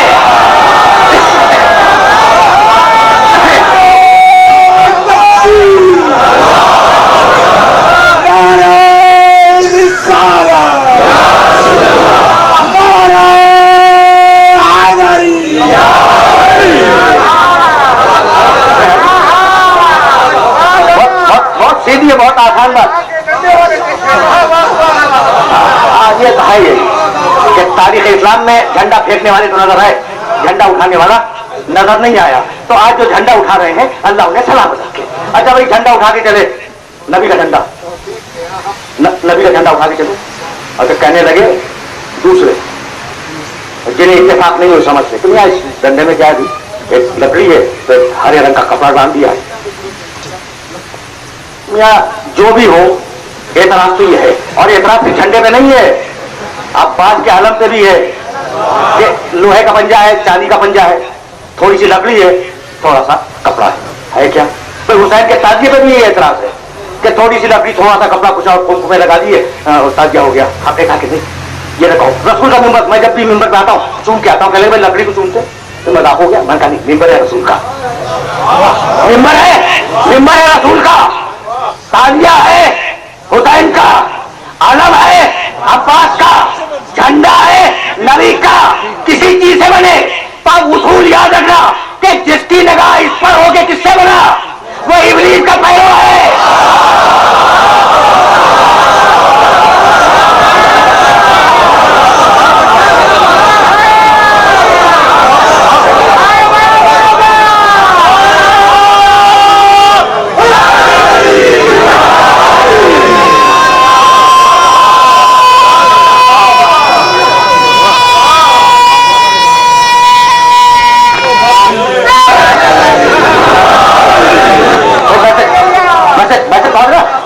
بہت سیدھی ہے، بہت آسان بات. یہ تو ہے یہ کہ تاریخ اسلام میں جھنڈا پھینکنے والے تو نظر آئے، جھنڈا اٹھانے والا نظر نہیں آیا. تو آج جو جھنڈا اٹھا رہے ہیں اللہ انہیں سلامت رکھے. اچھا بھائی جھنڈا اٹھا کے چلے، نبی کا جھنڈا، نبی کا جھنڈا اٹھا کے چلے. اچھا کہنے لگے دوسرے جنہیں اتفاق نہیں ہوئی سمجھتے کہ میاں اس ڈنڈے میں کیا دی، ایک لکڑی ہے تو ہرے رنگ کا کپڑا باندھ دیا ہے. میاں جو بھی ہو اعتراض تو یہ ہے، اور اعتراض صرف جھنڈے پہ نہیں ہے، عباس کے علم پہ بھی ہے کہ لوہے کا پنجہ ہے، چاندی کا پنجہ ہے، تھوڑی سی لکڑی ہے، تھوڑا سا کپڑا ہے کیا. پھر حسین کے تازیے پہ بھی یہ اعتراض ہے کہ تھوڑی سی لکڑی، تھوڑا سا کپڑا، کچھ اور میں لگا دیے، تازیہ ہو گیا. آپ دیکھا کہ نہیں یہ رکھو رسول کا ممبر. میں جب بھی ممبر پہ آتا ہوں چوم کے آتا ہوں، کہ بھائی لکڑی کو چومتے تو مذاق ہو گیا. میں کہا نہیں، ممبر ہے رسول کا، ممبر ہے، ممبر ہے رسول کا، تازیہ ہے حسین کا، علم ہے عباس کا، جھنڈا ہے نبی کا. کسی چیز سے بنے پر اصول یاد رکھنا کہ جس کی نگاہ اس پر ہو کے کس سے بنا، وہ ابلیس کا پیرو ہے.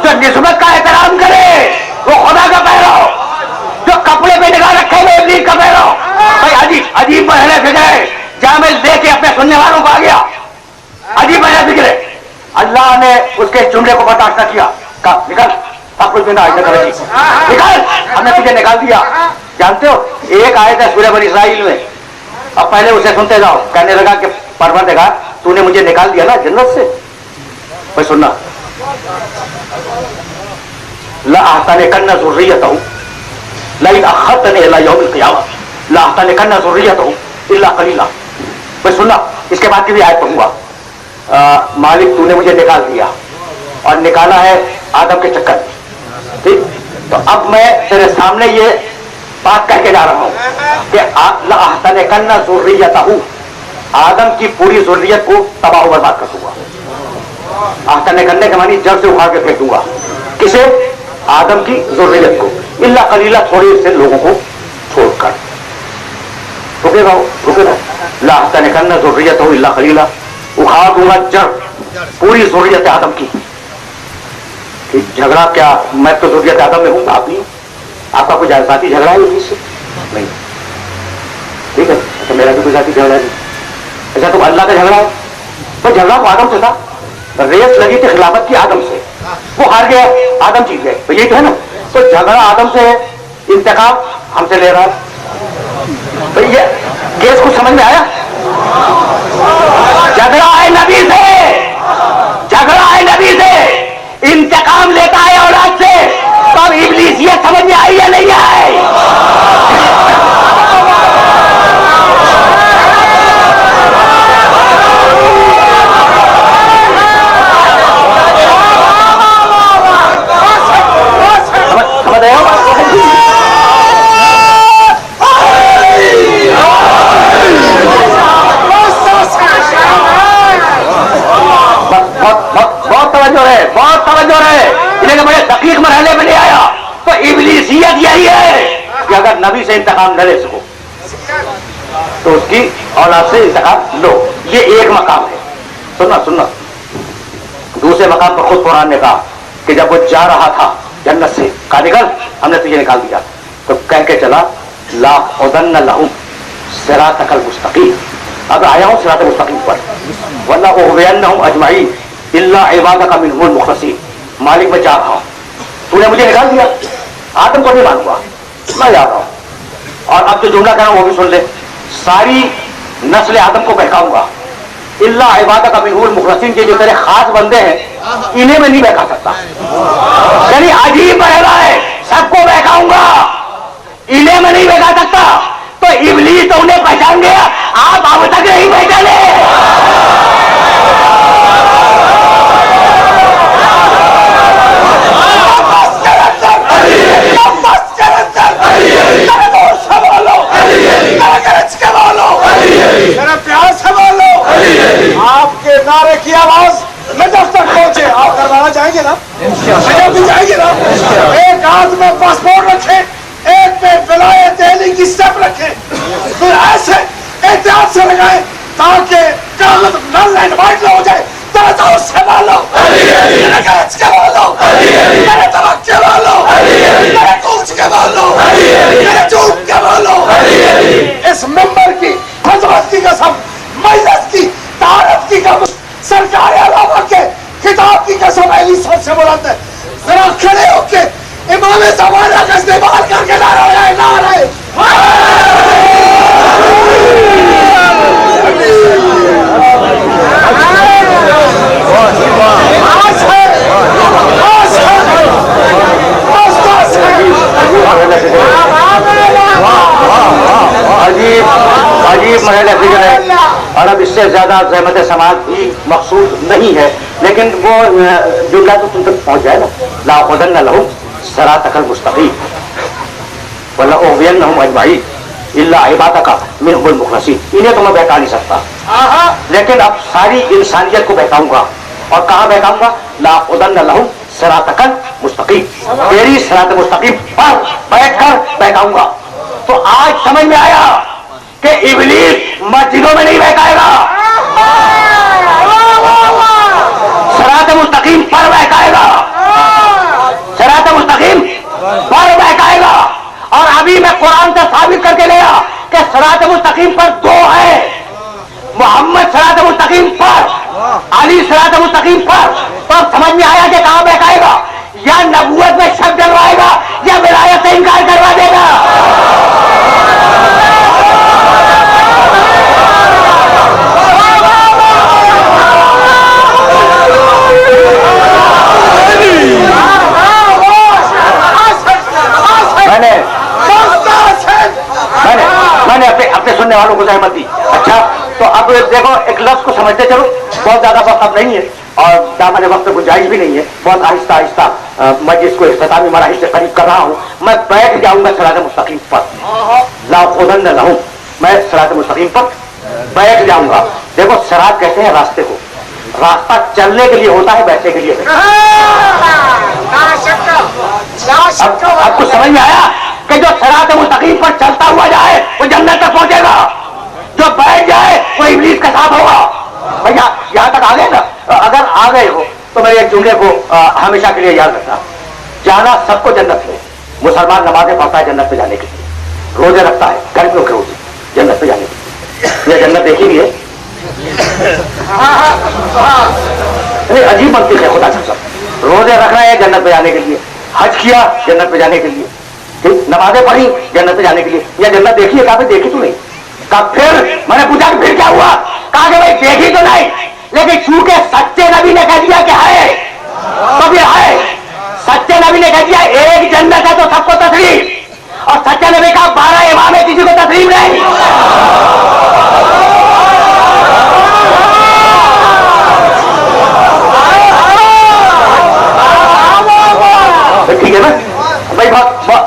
جو نسبت کا احترام کرے وہ خدا کا پیرو، جو کپڑے پہ نگاہ رکھے وہ ابلیس کا پیرو. بھائی عجیب مرحلے فکر ہے جہاں میں لے کے اپنے سننے والوں کو آ گیا. عجیب مرحلے فکر ہے. اللہ نے اس کے جملے کو برداشت نہ کیا، کہا نکل، اب کچھ بھی نہ آئے کرے گی، نکل. ہم نے تجھے نکال دیا. جانتے ہو ایک آیت ہے سورہ بنی اسرائیل میں، اب پہلے اسے سنتے جاؤ. کہنے لگا کہ پروردگار تو نے مجھے نکال دیا نا جنت سے. بھائی سننا، لأحتنكن ذريته لئن أخرتني إلى يوم القيامة لأحتنكن ذريته إلا قليلا. بھائی سننا، اس کے بعد کی بھی آیت پڑھوں گا. مالک تو نے مجھے نکال دیا اور نکالا ہے آدم کے چکر میں، ٹھیک. تو اب میں تیرے سامنے یہ بات کہہ کے جا رہا ہوں کہ لأحتنكن ذريته، آدم کی پوری ذریت کو تباہ و برباد کر دوں گا. आहतने करने के मानी जड़ से उखाड़ के फेंक दूंगा। किसे? आदम की ज़ुर्रियत को, इल्ला कलीला, थोड़े से लोगों को छोड़कर। रुके रहो। ला आहतने करना ज़ुर्रियत हो इल्ला कलीला, उखाड़ दूंगा जड़ पूरी ज़ुर्रियत आदम की। कि झगड़ा क्या, मैं तो ज़ुर्रियत आदम में हूं, आप नहीं, आपका कोई जाति झगड़ा है इससे नहीं, ठीक है? अच्छा मेरा भी कोई जाति झगड़ा नहीं। अच्छा तो अल्लाह का झगड़ा है, तो झगड़ा तो आदम से था, रेस लगी थी खिलाफत की आदम से, वो हार गया, आदम जीत गए, तो यही तो है ना। तो झगड़ा आदम से है, इंतकाम हमसे ले रहा है। तो ये केस को समझ में आया? झगड़ा है नबी से, झगड़ा है नबी से, इंतकाम लेता है औलाद से। तो अब इब्लीस ये समझ में आई या नहीं आई? समझ रहे हो? बहुत तवज्जो है, इन्हें बड़े दकीक मरहले में ले आया। तो इब्लीसियत यही है कि अगर नबी से इंतकाम न ले सको तो उसकी औलाद से इंतकाम लो। ये एक मकाम है। सुनना दूसरे मकाम पर खुद कुरान ने कहा कि जब वो जा रहा था जन्नत से, कहा निकल, हमने तुझे निकाल दिया, तो कह के चला ला उदन्न लहुम सिरातकल मुस्तकीम, अब आया हूं सिरात मुस्तकीम पर, वल्ला उग़वियन्नहुम अजमईन इल्ला इबादका मिनहुल मुखलसीन। मालिक मैं जा रहा हूं, तूने मुझे निकाल दिया, आदम को नहीं मानूंगा, मैं जा रहा हूं। और अब जो जुमला कह रहा हूं वो भी सुन ले, सारी नस्ल आदम को बहकाऊंगा, इल्ला इबादका मिनहुल मुखलसीन के जो तेरे खास बंदे हैं इन्हें मैं नहीं बहका सकता। यानी अजीब बहरा है, सबको बहकाऊंगा, इन्हें मैं नहीं बहका सकता। तो इब्लीस तो उन्हें पहचान गया, आप अब तक नहीं पहचाने। आपके नारे की आवाज नजफ तक पहुंचे, आप करवाना चाहेंगे ना? नजफ भी जाएंगे ना? एक हाथ में पासपोर्ट रखे, एक पे विलायत देने की स्टेप रखे, फिर ऐसे एहतियात से लगाए ताकि कागज नल एंड वाइट हो जाए। तेरे तो संभालो, तेरे गरज के बोलो, तेरे तवक के बोलो, तेरे कूच के बोलो, तेरे झूठ के बोलो। इस मेंबर की हजरत की कसम, मजलिस की तारफ की कसम, सरकार अलावा के खिताब की कसम अली सबसे बुलंद है। जरा खड़े होके इमाम ज़माना का इस्तेमाल करके नारे अजीब महल फिक्र है, और अब इससे ज्यादा ज़हमत समाज भी मकसूद नहीं है, लेकिन वो जुमला तो तुम तक पहुंच जाए ना, ला उदन्न लहुम सिरातकल मुस्तकीम वल्ला उग़वियन्नहुम अजमईन इल्ला इबादका मिनहुल मुखलसीन। इन्हें तो मैं बहका नहीं सकता, लेकिन अब सारी इंसानियत को बहकाऊंगा। और कहाँ बहकाऊंगा? ला उदन्न लहुम सिरातकल मुस्तकीम, तेरी सिरात मुस्तकीम पर बैठकर बहकाऊंगा। तो आज समझ में आया कि इब्लीस मस्जिदों में नहीं बहकाएगा, सिरात मुस्तकीम पर बहकाएगा, सिरात मुस्तकीम पर बहकाएगा। और अभी मैं कुरान से साबित करके गया कि सिरात मुस्तकीम पर दो है, मोहम्मद सिरात मुस्तकीम पर, अली सिरात मुस्तकीम पर। तो समझ में आया कि कहां बहकाएगा, या नबूवत में शक डलवाएगा या विलायत से इनकार करवा देगा। मैंने अपने सुनने वालों को सहमत दी। अच्छा तो अब देखो, एक लफ्ज को समझते चलो, बहुत ज्यादा वक्त अब नहीं है और दामन वक्त में गुंजाइश भी नहीं है, बहुत आहिस्ता आहिस्ता मैं जिसको इख्तितामी मराहिल से करीब कर रहा हूँ। मैं बैठ जाऊंगा सिरात मुस्तकीम पर, ला उग़वियन्न लहुम, मैं सिरात मुस्तकीम पर बैठ जाऊंगा। देखो सिरात कहते हैं रास्ते को, रास्ता चलने के लिए होता है, बैठने के लिए नहीं। अब कुछ समझ में आया कि जो सिरात मुस्तकीम पर चलता हुआ जाए वो जन्नत तक पहुंचेगा, जो बैठ जाए वो इब्लीस के साथ होगा। भैया यहाँ तक आ गए ना? अगर आ गए हो तो मेरे एक जुमले को हमेशा के लिए याद रखना, जाना सबको जन्नत में। मुसलमान नमाजें पढ़ता है जन्नत पे जाने के लिए, रोजे रखता है, गर्मियों के रोजे जन्नत पे जाने के लिए। ये जन्नत देखी भी है, अजीब बनती है खुदा की कसम। रोजे रखना है जन्नत पे जाने के लिए, हज किया जन्नत पे जाने के लिए, ठीक, नमाजें पढ़ी जन्नत पे जाने के लिए। या जन्नत देखी है? कहा देखी तो नहीं। कहा फिर मैंने पूछा फिर क्या हुआ? कहा कि भाई देखी तो नहीं, लेकिन चूंकि सच्चे नबी ने कह दिया कि है तो फिर है। सच्चे नबी ने कह दिया एक जन्नत है तो सबको तस्लीम, और सच्चे नबी का 12 इमाम है, किसी को तस्लीम नहीं। ठीक है ना भाई?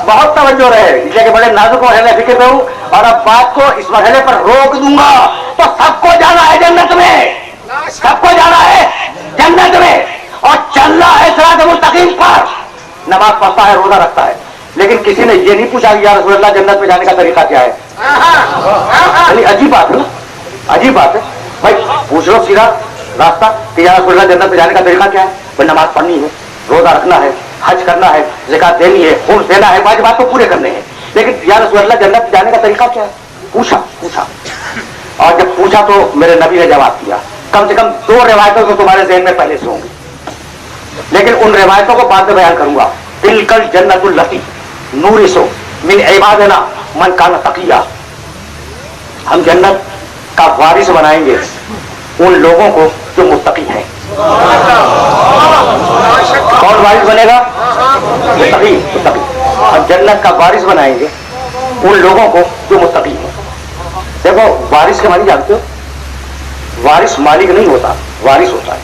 बहुत तवज्जो रहे, इसलिए कि बड़े नाजुक मरहले फिक्र में हूं, और अब बात को इस मरहले पर रोक दूंगा। तो सबको जाना है जन्नत में, सबको जाना है जन्नत में, और चलना है सिरात मुस्तकीम पर। नमाज पढ़ता है, रोजा रखता है, लेकिन किसी ने ये नहीं पूछा कि या रसूलल्लाह जन्नत में जाने का तरीका क्या है। यानी अजीब बात है ना, अजीब बात है भाई। पूछ लो सीधा रास्ता कि या रसूलल्लाह जन्नत में जाने का तरीका क्या है। भाई नमाज पढ़नी है, रोजा रखना है, हज करना है, ज़कात देनी है, खून देना है, वाजिबात तो पूरे करने हैं, लेकिन या रसूलल्लाह जन्नत जाने का तरीका क्या है? पूछा। और जब पूछा तो मेरे नबी ने जवाब दिया। कम से कम 2 रिवायतों तो तुम्हारे ज़हन में पहले से होंगी, लेकिन उन रिवायतों को बाद में बयान करूंगा। तिलकल जन्नतुल लती नूरिसो मिन इबादिना मन काना तकिया। हम जन्नत का वारिस बनाएंगे उन लोगों को जो मुत्तकी हैं। कौन वारिस बनेगा? मुत्तकी। हम जन्नत का वारिस बनाएंगे उन लोगों को जो मुत्तकी हैं। देखो वारिस के मानी जानते हो? वारिस मालिक नहीं होता, वारिस होता है।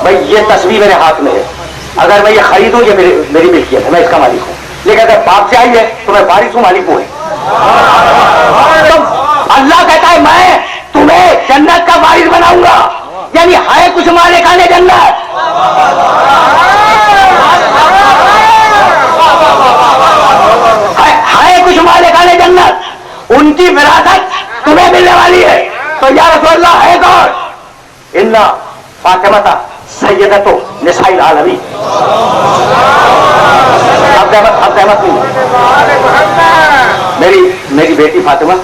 भाई ये तस्वीर मेरे हाथ में है, अगर मैं ये खरीदूं ये मेरी मिल्कियत है, मैं इसका मालिक हूं, लेकिन अगर बाप से आई है तो मैं वारिस हूं, मालिक वो है। तो अल्लाह कहता है मैं तुम्हें जन्नत का वारिस बनाऊंगा, यानी है कुछ मालिकाने जन्नत। है कुछ मालिकाने जन्नत, उनकी विरासत तुम्हें मिलने वाली है। तो या रसूलल्लाह है कौन? इन्ना फातिमा सैयदतो निसाइल आलमीन। अब मेरी बेटी फातिमा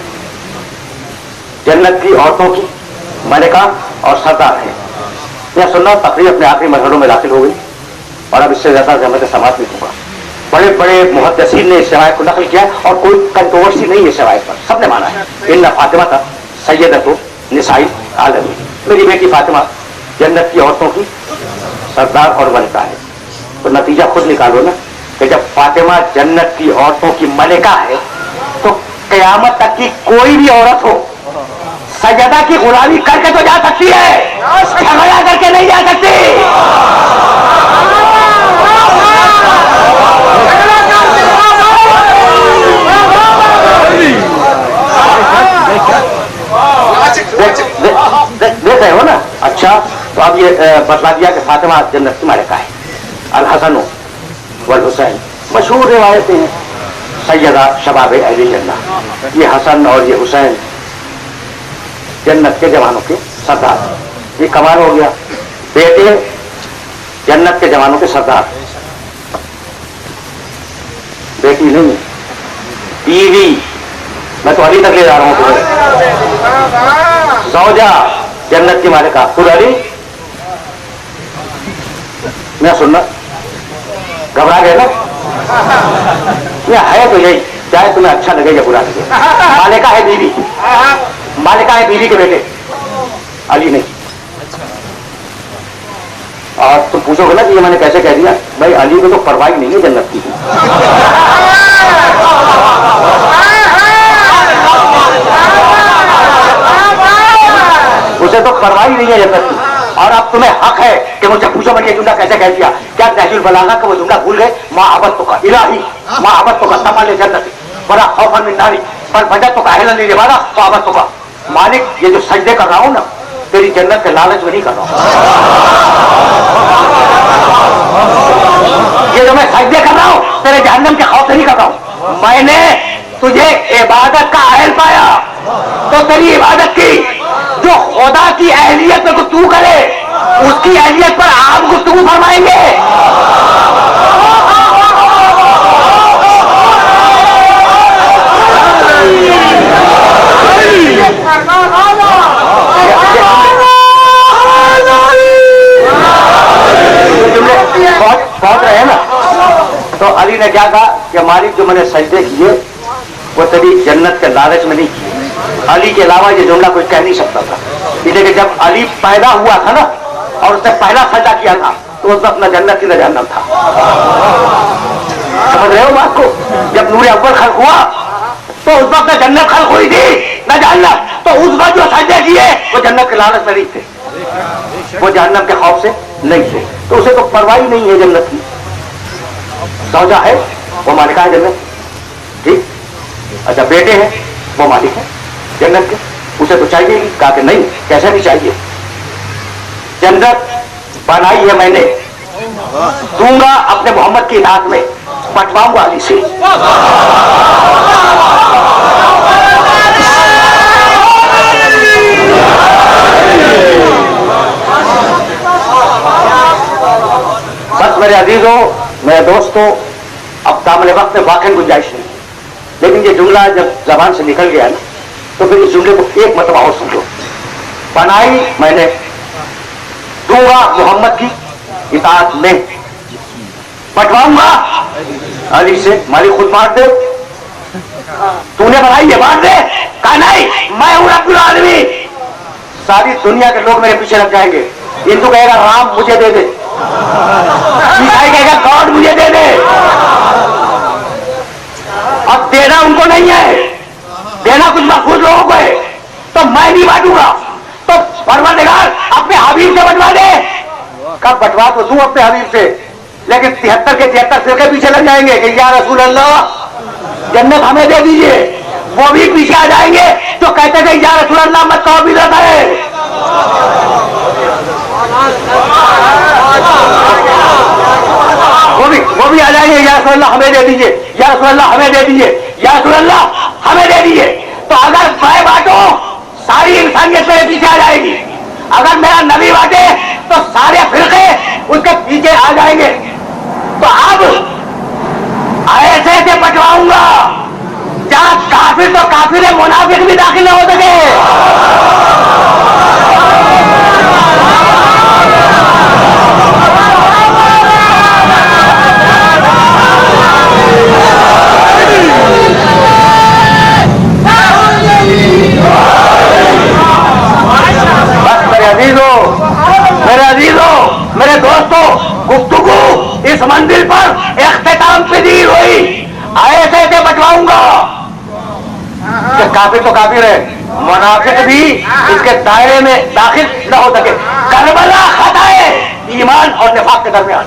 जन्नत की औरतों की मलिका और सरदार है। यह सुनना तकरीर अपने आखिरी मरहलों में दाखिल हो गई, और अब इससे ज्यादा जहमत समाज में दूंगा। बड़े बड़े मुहद्दिसीन ने इस रवायत को नकल किया और कोई कंट्रोवर्सी नहीं है इस रवायत पर, सबने माना है। इन्ना फातिमा था सैयदतो निसाइल आलमीन। मेरी बेटी फातिमा जन्नत की औरतों की सरदार और मलिका है। तो नतीजा खुद निकालो ना कि जब फातिमा जन्नत की औरतों की मलिका है तो कयामत तक की कोई भी औरत हो सैयदा की गुलामी करके तो जा सकती है, झगड़ा करके नहीं जा सकती। देख रहे हो ना? अच्छा तो अब ये बतला दिया कि फातिमा जन्नत की मलिका है। अल हसन वल हुसैन मशहूर रिवायतें हैं, सैयदा शबाब अहले जन्नत। ये हसन और ये हुसैन जन्नत के जवानों के सरदार। ये कमाल हो गया, बेटे जन्नत के जवानों के सरदार, बेटी नहीं बीवी। मैं तो अली तक ले जा रहा हूं तुम्हें। सौजा जन्नत की मालिका खुद अली। मैं सुनना घबरा गए ना? यह है तो यही, चाहे तुम्हें अच्छा लगे या बुरा लगे। मालिका है बीवी, मालिका है बीवी के बेटे, अली नहीं। और तुम पूछोगे ना कि ये मैंने कैसे कह दिया? भाई अली को तो परवाह नहीं है जन्नत की। उसे तो परवाह नहीं है जन्नत की। और अब तुम्हें हक है कि मुझे पूछो मैंने ये जुमला कैसे कह दिया। क्या नहजुल बलागा का वो जुमला भूल गए? माँ अबद तो का इलाही, माँ अबद तो का तमाले जन्नत बड़ा खौफन मिन नारी पर बजट तो का अहलन लिवाला तो अबद तो का। मालिक ये जो सजदे कर रहा हूं ना, तेरी जन्नत के लालच में नहीं कर रहा हूं। ये जो मैं सजदे कर रहा हूं तेरे जहन्नम के खौफ से नहीं कर रहा हूं। मैंने तुझे इबादत का अहल पाया तो तेरी इबादत की। जो खुदा की अहलियत पे गुफ्तगू करे उसकी अहलियत पर आप गुफ्तगू फरमाएंगे। पहुंच रहे हैं ना। तो अली ने क्या कहा कि मालिक जो मैंने सजदे किए वो तेरी जन्नत के लालच में नहीं किए। अली के अलावा ये जुमला कोई कह नहीं सकता था, इसलिए कि जब अली पैदा हुआ था ना और उसने पहला सजदा किया था तो उस वक्त न जन्नत थी न जहन्नम था। समझ रहे हो बात को? जब नूर अव्वल खल्क हुआ तो उस वक्त न जन्नत खल्क हुई थी न जहन्नम। तो उस वक्त जो सजदे किए वो जन्नत के लालच में नहीं थे, वो जहन्नम के खौफ से नहीं थे। तो उसे तो परवाह ही नहीं है जन्नत की। सौजा है वो मालिका है जन्नत, ठीक। अच्छा बेटे हैं वो मालिक है जन्नत के, उसे तो चाहिए ही। कहा कि नहीं, कैसे नहीं चाहिए। जन्नत बनाई है मैंने, दूंगा अपने मोहम्मद की इताअत में, बंटवाऊंगा अली से। बस मेरे अजीजों, मेरे दोस्तों, अब दामन वक्त में वाकई गुंजाइश नहीं, लेकिन ये जुमला जब जबान से निकल गया ना तो फिर इस जुमले को एक मरतबा और सुन लो। बनाई मैंने, दूंगा मोहम्मद की इताअत में, बंटवाऊंगा अली से। मालिक खुद मार दे, तूने बनाई है मार दे। कहा नहीं, मैं हूं रब्बुल आलमीन। सारी दुनिया के लोग मेरे पीछे लग जाएंगे। हिंदू कहेगा राम मुझे दे दे, ईसाई कहेगा गॉड मुझे दे दे। अब देना उनको नहीं है, देना कुछ महफूज लोगों को है, तो मैं नहीं बांटूंगा। तो परवरदिगार अपने हबीब से बंटवा दे। कब बंटवा तो दूं अपने हबीब से, लेकिन 73 के 73 फिरके पीछे लग जाएंगे कि या रसूल अल्लाह जन्नत हमें दे दीजिए। वो भी पीछे आ जाएंगे जो कहते थे या रसूल अल्लाह मत कहो भी रहता है। वो भी आ जाएंगे या रसूल अल्लाह हमें दे दीजिए, या रसूल अल्लाह हमें दे दीजिए, या रसूल अल्लाह हमें दे दीजिए। तो अगर मैं बांटो सारी इंसानियत मेरे पीछे आ जाएगी, अगर मेरा नबी बांटे तो सारे फिरके उसके पीछे आ जाएंगे। तो अब ऐसे ऐसे बंटवाऊंगा जहां काफिर तो काफिर है, मुनाफिक भी दाखिल न हो सके। मेरे अजीजों, मेरे दोस्तों, गुफ्तगू इस मंजिल पर इख्तिताम पजीर हुई। ऐसे ऐसे बंटवाऊंगा कि काफिर तो काफिर है, मुनाफिक भी इसके दायरे में दाखिल न हो सके। करबला खताए ईमान और निफाक के दरमियान।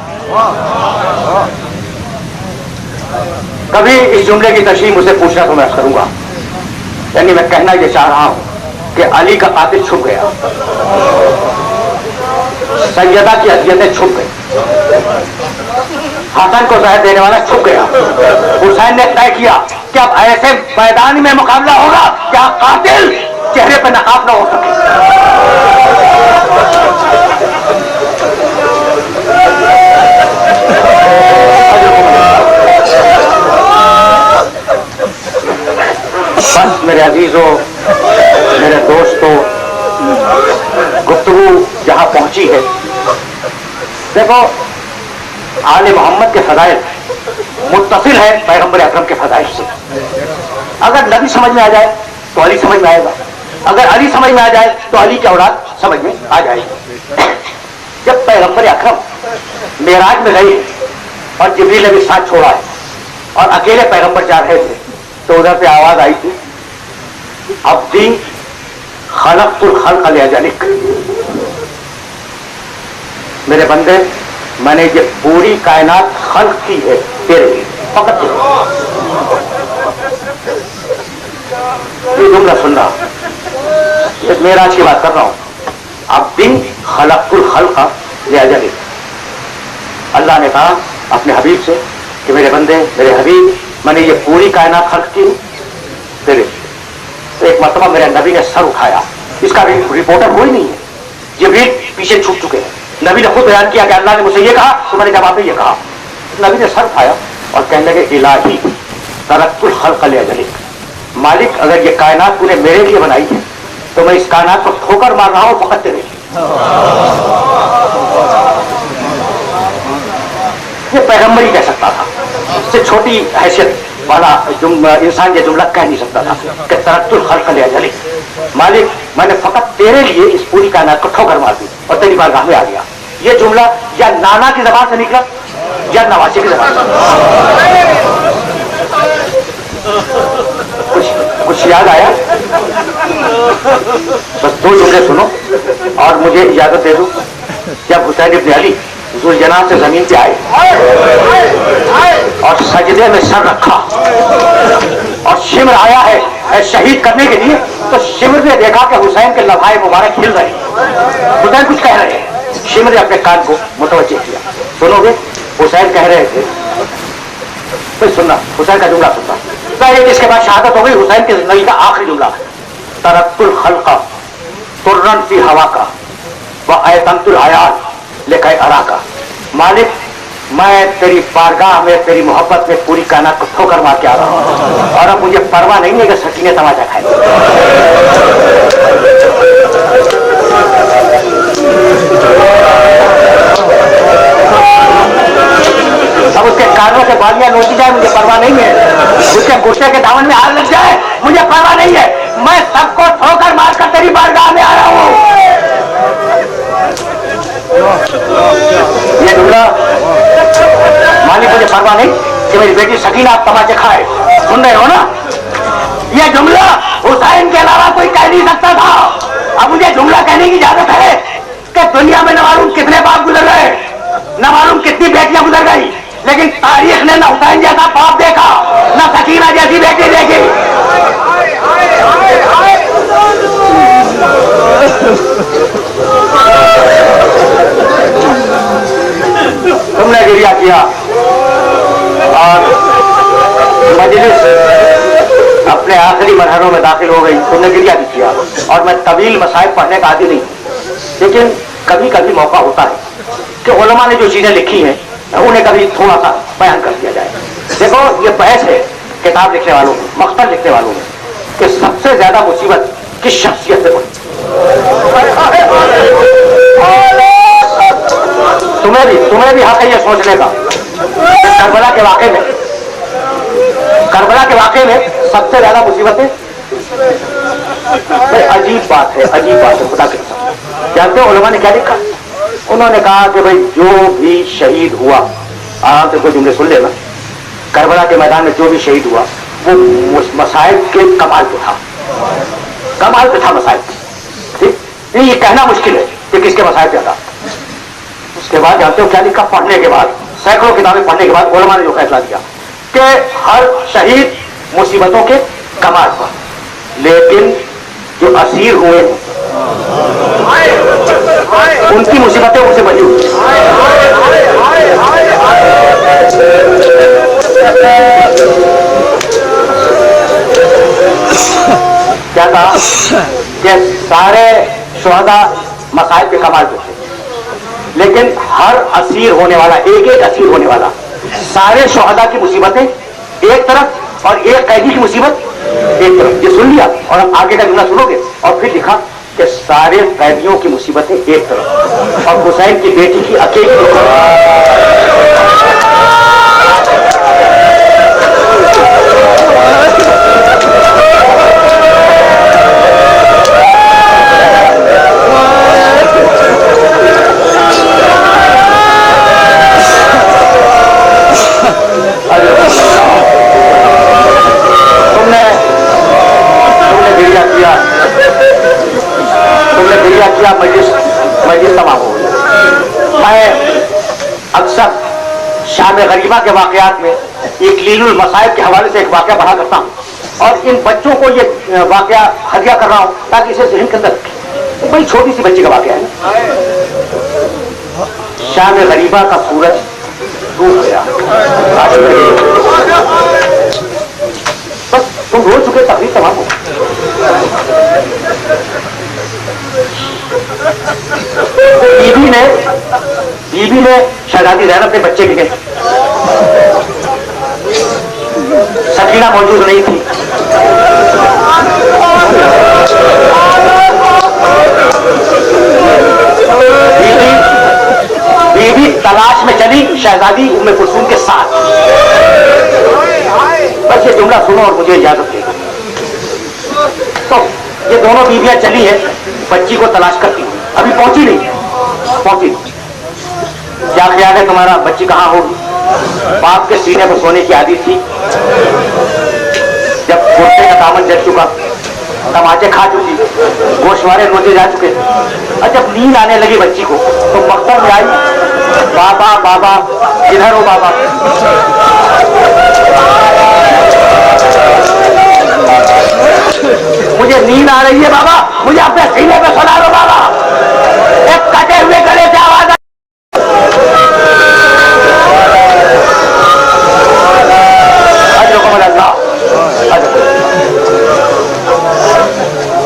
कभी इस जुमले की तशरीह मुझसे पूछना तो मैं करूंगा, यानी मैं कहना ये चाह रहा हूं कि अली का कातिल छुप गया, सैयदा की अजियतें छुप गई, हसन को जहर देने वाला छुप गया। हुसैन ने तय किया कि अब ऐसे मैदान में मुकाबला होगा क्या कातिल चेहरे पर नकाब न हो सके। बस मेरे अजीजों, मेरे दोस्तों, गुफ्तगू जहां पहुंची है, देखो आले मोहम्मद के फजाइल मुत्तसिल है पैगंबर अकरम के फजाइल से। अगर नबी समझ में आ जाए तो अली समझ में आएगा, अगर अली समझ में आ जाए तो अली की औलाद समझ में आ जाएगी। जब पैगंबर अकरम मेराज में गए और जिब्रील ने भी साथ छोड़ा है और अकेले पैगंबर जा रहे थे तो उधर से आवाज आई थी, अब्दी खलक़तुल खल्क़ लिअजलिक, मेरे बंदे मैंने ये पूरी कायनात खल्क़ की है तेरे लिए, फकत तेरे लिए। ये जुमला सुन रहा, इस मेराज की बात कर रहा हूं। خلقت الخلق لأجلک. اللہ نے کہا اپنے حبیب سے کہ میرے بندے میرے حبیب میں نے یہ پوری کائنات خلق کی تیرے. تو ایک مرتبہ میرے نبی نے سر اٹھایا, اس کا رپورٹر کوئی نہیں ہے, جبریل پیچھے چھپ چکے ہیں. نبی نے خود بیان کیا کہ اللہ نے مجھ سے یہ کہا تو میں نے جواب میں یہ کہا. نبی نے سر اٹھایا اور کہنے لگے الہی ترکت الخلق لأجلک, مالک اگر یہ کائنات تو نے میرے لیے بنائی ہے تو میں اس کائنات کو ٹھوکر مار رہا ہوں فقط تیرے لیے. یہ پیغمبر ہی کہہ سکتا تھا, اس سے چھوٹی حیثیت والا انسان یہ جملہ کہہ نہیں سکتا تھا کہ ترکت الخلق لأجلک, مالک میں نے فقط تیرے لیے اس پوری کائنات کو ٹھوکر مار دی اور تیری بارگاہ میں آ گیا. یہ جملہ یا نانا کی زبان سے نکلا یا نواسے کی زبان سے. کچھ یاد آیا؟ بس 2 جملے سنو اور مجھے اجازت دے دو. جب حسین ابن علی ذوالجناح سے زمین پہ آئے اور سجدے میں سر رکھا اور شمر آیا ہے شہید کرنے کے لیے, تو شمر نے دیکھا کہ حسین کے لبھائے مبارک ہل رہے ہیں, حسین کچھ کہہ رہے ہیں. شمر نے اپنے کان کو متوجہ کیا. سنو گے حسین کہہ رہے تھے, کوئی سننا حسین کا جملہ سننا. اس کے بعد شہادت ہو گئی. حسین کی زندگی کا آخری جملہ ترکت الخلق طرا فی ہواک وایقنت الحیات لکی اراک. مالک میں تیری بارگاہ میں تیری محبت میں پوری کائنات کو ٹھوکر مار کے آ رہا ہوں اور اب مجھے پرواہ نہیں ہے کہ سکینے تماشا کھائے. اب اس کے کانوں سے بالیاں نوچی جائے مجھے پرواہ نہیں ہے, اس کے غصے کے دامن میں آگ لگ جائے مجھے پرواہ نہیں ہے, میں سب کو ٹھوکر مار کر تیری بارگاہ میں آ رہا ہوں. یہ جملہ مالک مجھے پرواہ نہیں کہ میری بیٹی سکینہ آپ تماچے کھائے, سن رہے ہو نا؟ یہ جملہ حسین کے علاوہ کوئی کہہ نہیں سکتا تھا. اب مجھے جملہ کہنے کی اجازت ہے کہ دنیا میں نہ معلوم کتنے باپ گزر گئے, نہ معلوم کتنی بیٹیاں گزر گئی, لیکن تاریخ نے نہ حسین جیسا باپ دیکھا نہ سکینہ جیسی بیٹی دیکھی. تم نے گریہ کیا اور مجلس اپنے آخری مرحلوں میں داخل ہو گئی. تم نے گریہ بھی کیا اور میں طویل مصائب پڑھنے کا عادی نہیں, لیکن کبھی کبھی موقع ہوتا ہے کہ علماء نے جو چیزیں لکھی ہیں انہیں کبھی تھوڑا سا بیان کر دیا جائے. دیکھو یہ بحث ہے کتاب لکھنے والوں میں, مقتل لکھنے والوں میں, کہ سب سے زیادہ مصیبت کس شخصیت سے پڑی. تمہیں بھی حق ہے یہ سوچنے کا کربلا کے واقعے میں سب سے زیادہ مصیبتیں. عجیب بات ہے خدا کے قسم. جانتے ہو علماء نے کیا لکھا؟ انہوں نے کہا کہ بھائی جو بھی شہید ہوا, آرام سے کوئی جملے سن لینا, کربلا کے میدان میں جو بھی شہید ہوا وہ مسائب کے کمال پہ تھا مسائب. ٹھیک, یہ کہنا مشکل ہے کہ کس کے مسائب پہ تھا. اس کے بعد جانتے ہو کیا لکھا؟ پڑھنے کے بعد, سینکڑوں کتابیں پڑھنے کے بعد علماء نے جو فیصلہ دیا کہ ہر شہید مصیبتوں کے کمال پر, لیکن جو اسیر ہوئے ان کی مصیبتیں ان سے بڑی ہوئی. کیا کہا کہ سارے شہداء مصائب کے کمال پہ تھے, لیکن ہر اسیر ہونے والا, ایک اسیر ہونے والا, سارے شہداء کی مصیبتیں ایک طرف اور ایک قیدی کی مصیبت ایک طرف. یہ سن لیا اور اب آگے کا جملہ سنو گے اور پھر لکھا کہ سارے قیدیوں کی مصیبتیں ایک طرف اور حسین کی بیٹی کی اکیلی. مجلس تمام ہو گئی. میں اکثر شام غریبہ کے واقعات میں اقلیل المصائب کے حوالے سے ایک واقعہ پڑھا کرتا ہوں اور ان بچوں کو یہ واقعہ ہدیہ کر رہا ہوں تاکہ اسے ذہن کے اندر رکھیں. बड़ी छोटी सी बच्ची का वाकया है। शाम गरीबा का सूरज डूब गया, बस तुम रो चुके, तकलीफ तमाम हो। बीबी ने शहजादी रैन अपने बच्चे के लिए, सकीना मौजूद नहीं थी। बीबी तलाश में चली शहजादी उम्मे कुलसूम के साथ। बस ये जुमला सुनो और मुझे इजाजत दे। तो ये दोनों बीवियां चली है बच्ची को तलाश करती, अभी पहुंची नहीं। क्या ख्याल है तुम्हारा, बच्ची कहाँ होगी? बाप के सीने पर सोने की आदत थी। जब कुर्ते का दामन जल चुका, टमाटे खा चुकी, गोशवारे रोजे जा चुके, और जब नींद आने लगी बच्ची को तो मकतब में आई, बाबा बाबा इधर हो बाबा। मुझे नींद आ रही है बाबा, मुझे अपने सीने पे सुला दो बाबा। एक कटे हुए गले से आवाज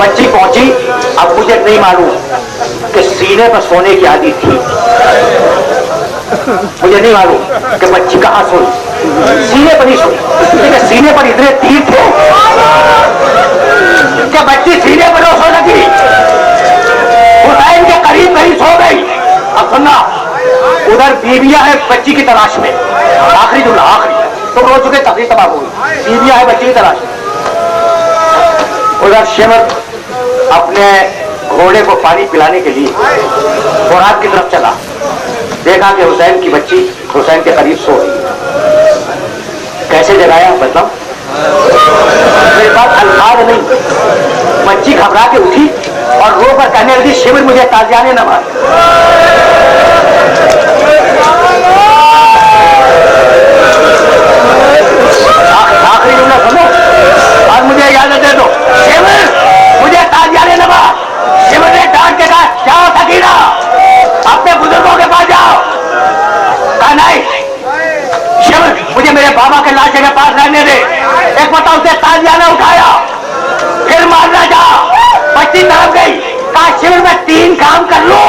बच्ची पहुंची। अब मुझे नहीं मालूम कि सीने पर सोने की आदत थी, मुझे नहीं मालूम कि बच्ची कहां सोई, सीने पर ही सोई। लेकिन सीने पर इतने तीर थे कि बच्ची सीने पर सो सकी, हुसैन के करीब कहीं सो गई। अब सुनना, उधर बीवियां है बच्ची की तलाश में। आखिरी जुमला, आखिरी, तुम रो चुके, तकलीफ तबाह हो गई। बीवियां है बच्ची की तलाश में। उधर शिमर अपने घोड़े को पानी पिलाने के लिए फुरात की तरफ चला, देखा कि हुसैन की बच्ची हुसैन के करीब सो रही। कैसे जगाया मतलब, मेरे पास अल्फाज नहीं। बच्ची घबरा के उठी और रो कर कहने लगी, शिमर मुझे ताजियाने न मार। आखिरी जुमला सुनो और मुझे इजाजत दे दो। शिमर मुझे ताजियाने न मार। शिमर ने डांट के कहा, जाओ सकीना अपने बुजुर्गों के पास जाओ। कहा नहीं शिमर, मुझे मेरे बाबा के लाशे के पास रहने दे। एक बता उसे ताजियाना उठाया, फिर मारना जा। बच्ची तरफ गई, कहा शिमर मैं 3 काम कर लूं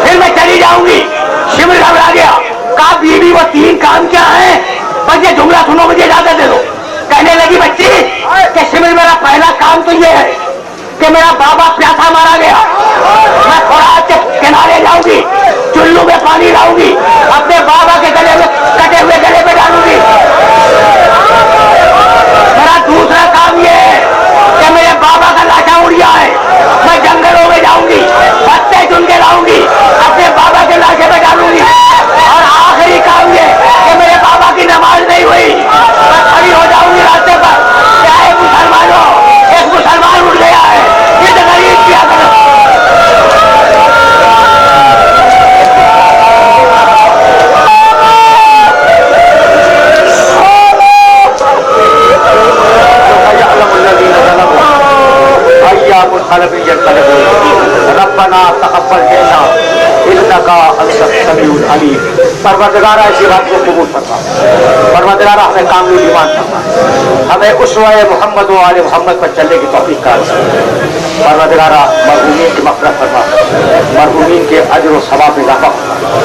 फिर मैं चली जाऊंगी। शिमर घबरा गया, कहा बीवी वो 3 काम क्या है? बस ये जुमला सुनो, मुझे इजाजत दे दो। कहने लगी बच्ची कि शिमर मेरा पहला काम तो ये है कि मेरा बाबा प्यासा मारा गया, मैं फुरात के किनारे जाऊंगी, चुल्लू में पानी लाऊंगी, अपने बाबा के गले में कटे हुए गले पे डालूंगी। मेरा दूसरा काम ये है कि मेरे बाबा का लाशा उड़िया है, मैं जंगलों में जाऊंगी, पत्ते चुन के लाऊंगी, अपने बाबा के लाशे पे डालूंगी। और आखिरी काम ये कि मेरे बाबा की नमाज नहीं हुई, मैं खड़ी हो जाऊंगी रास्ते पर, क्या एक मुसलमान उठ गया है, ये तो गरीब क्या करो। रब्बना तक़ब्बल मिन्ना इन्नका अंतस समीउल अलीम। परवरदिगारा इसी बात को कबूल फरमा, परवरदिगारा हमें कामिल ईमान फरमा, हमें उसवे मोहम्मद व आले मोहम्मद पर चलने की तौफीक कर। परवरदिगारा मरहूमीन की मग़फ़िरत फरमा, मरहूमीन के अज्र व सवाब में इज़ाफ़ा फरमा।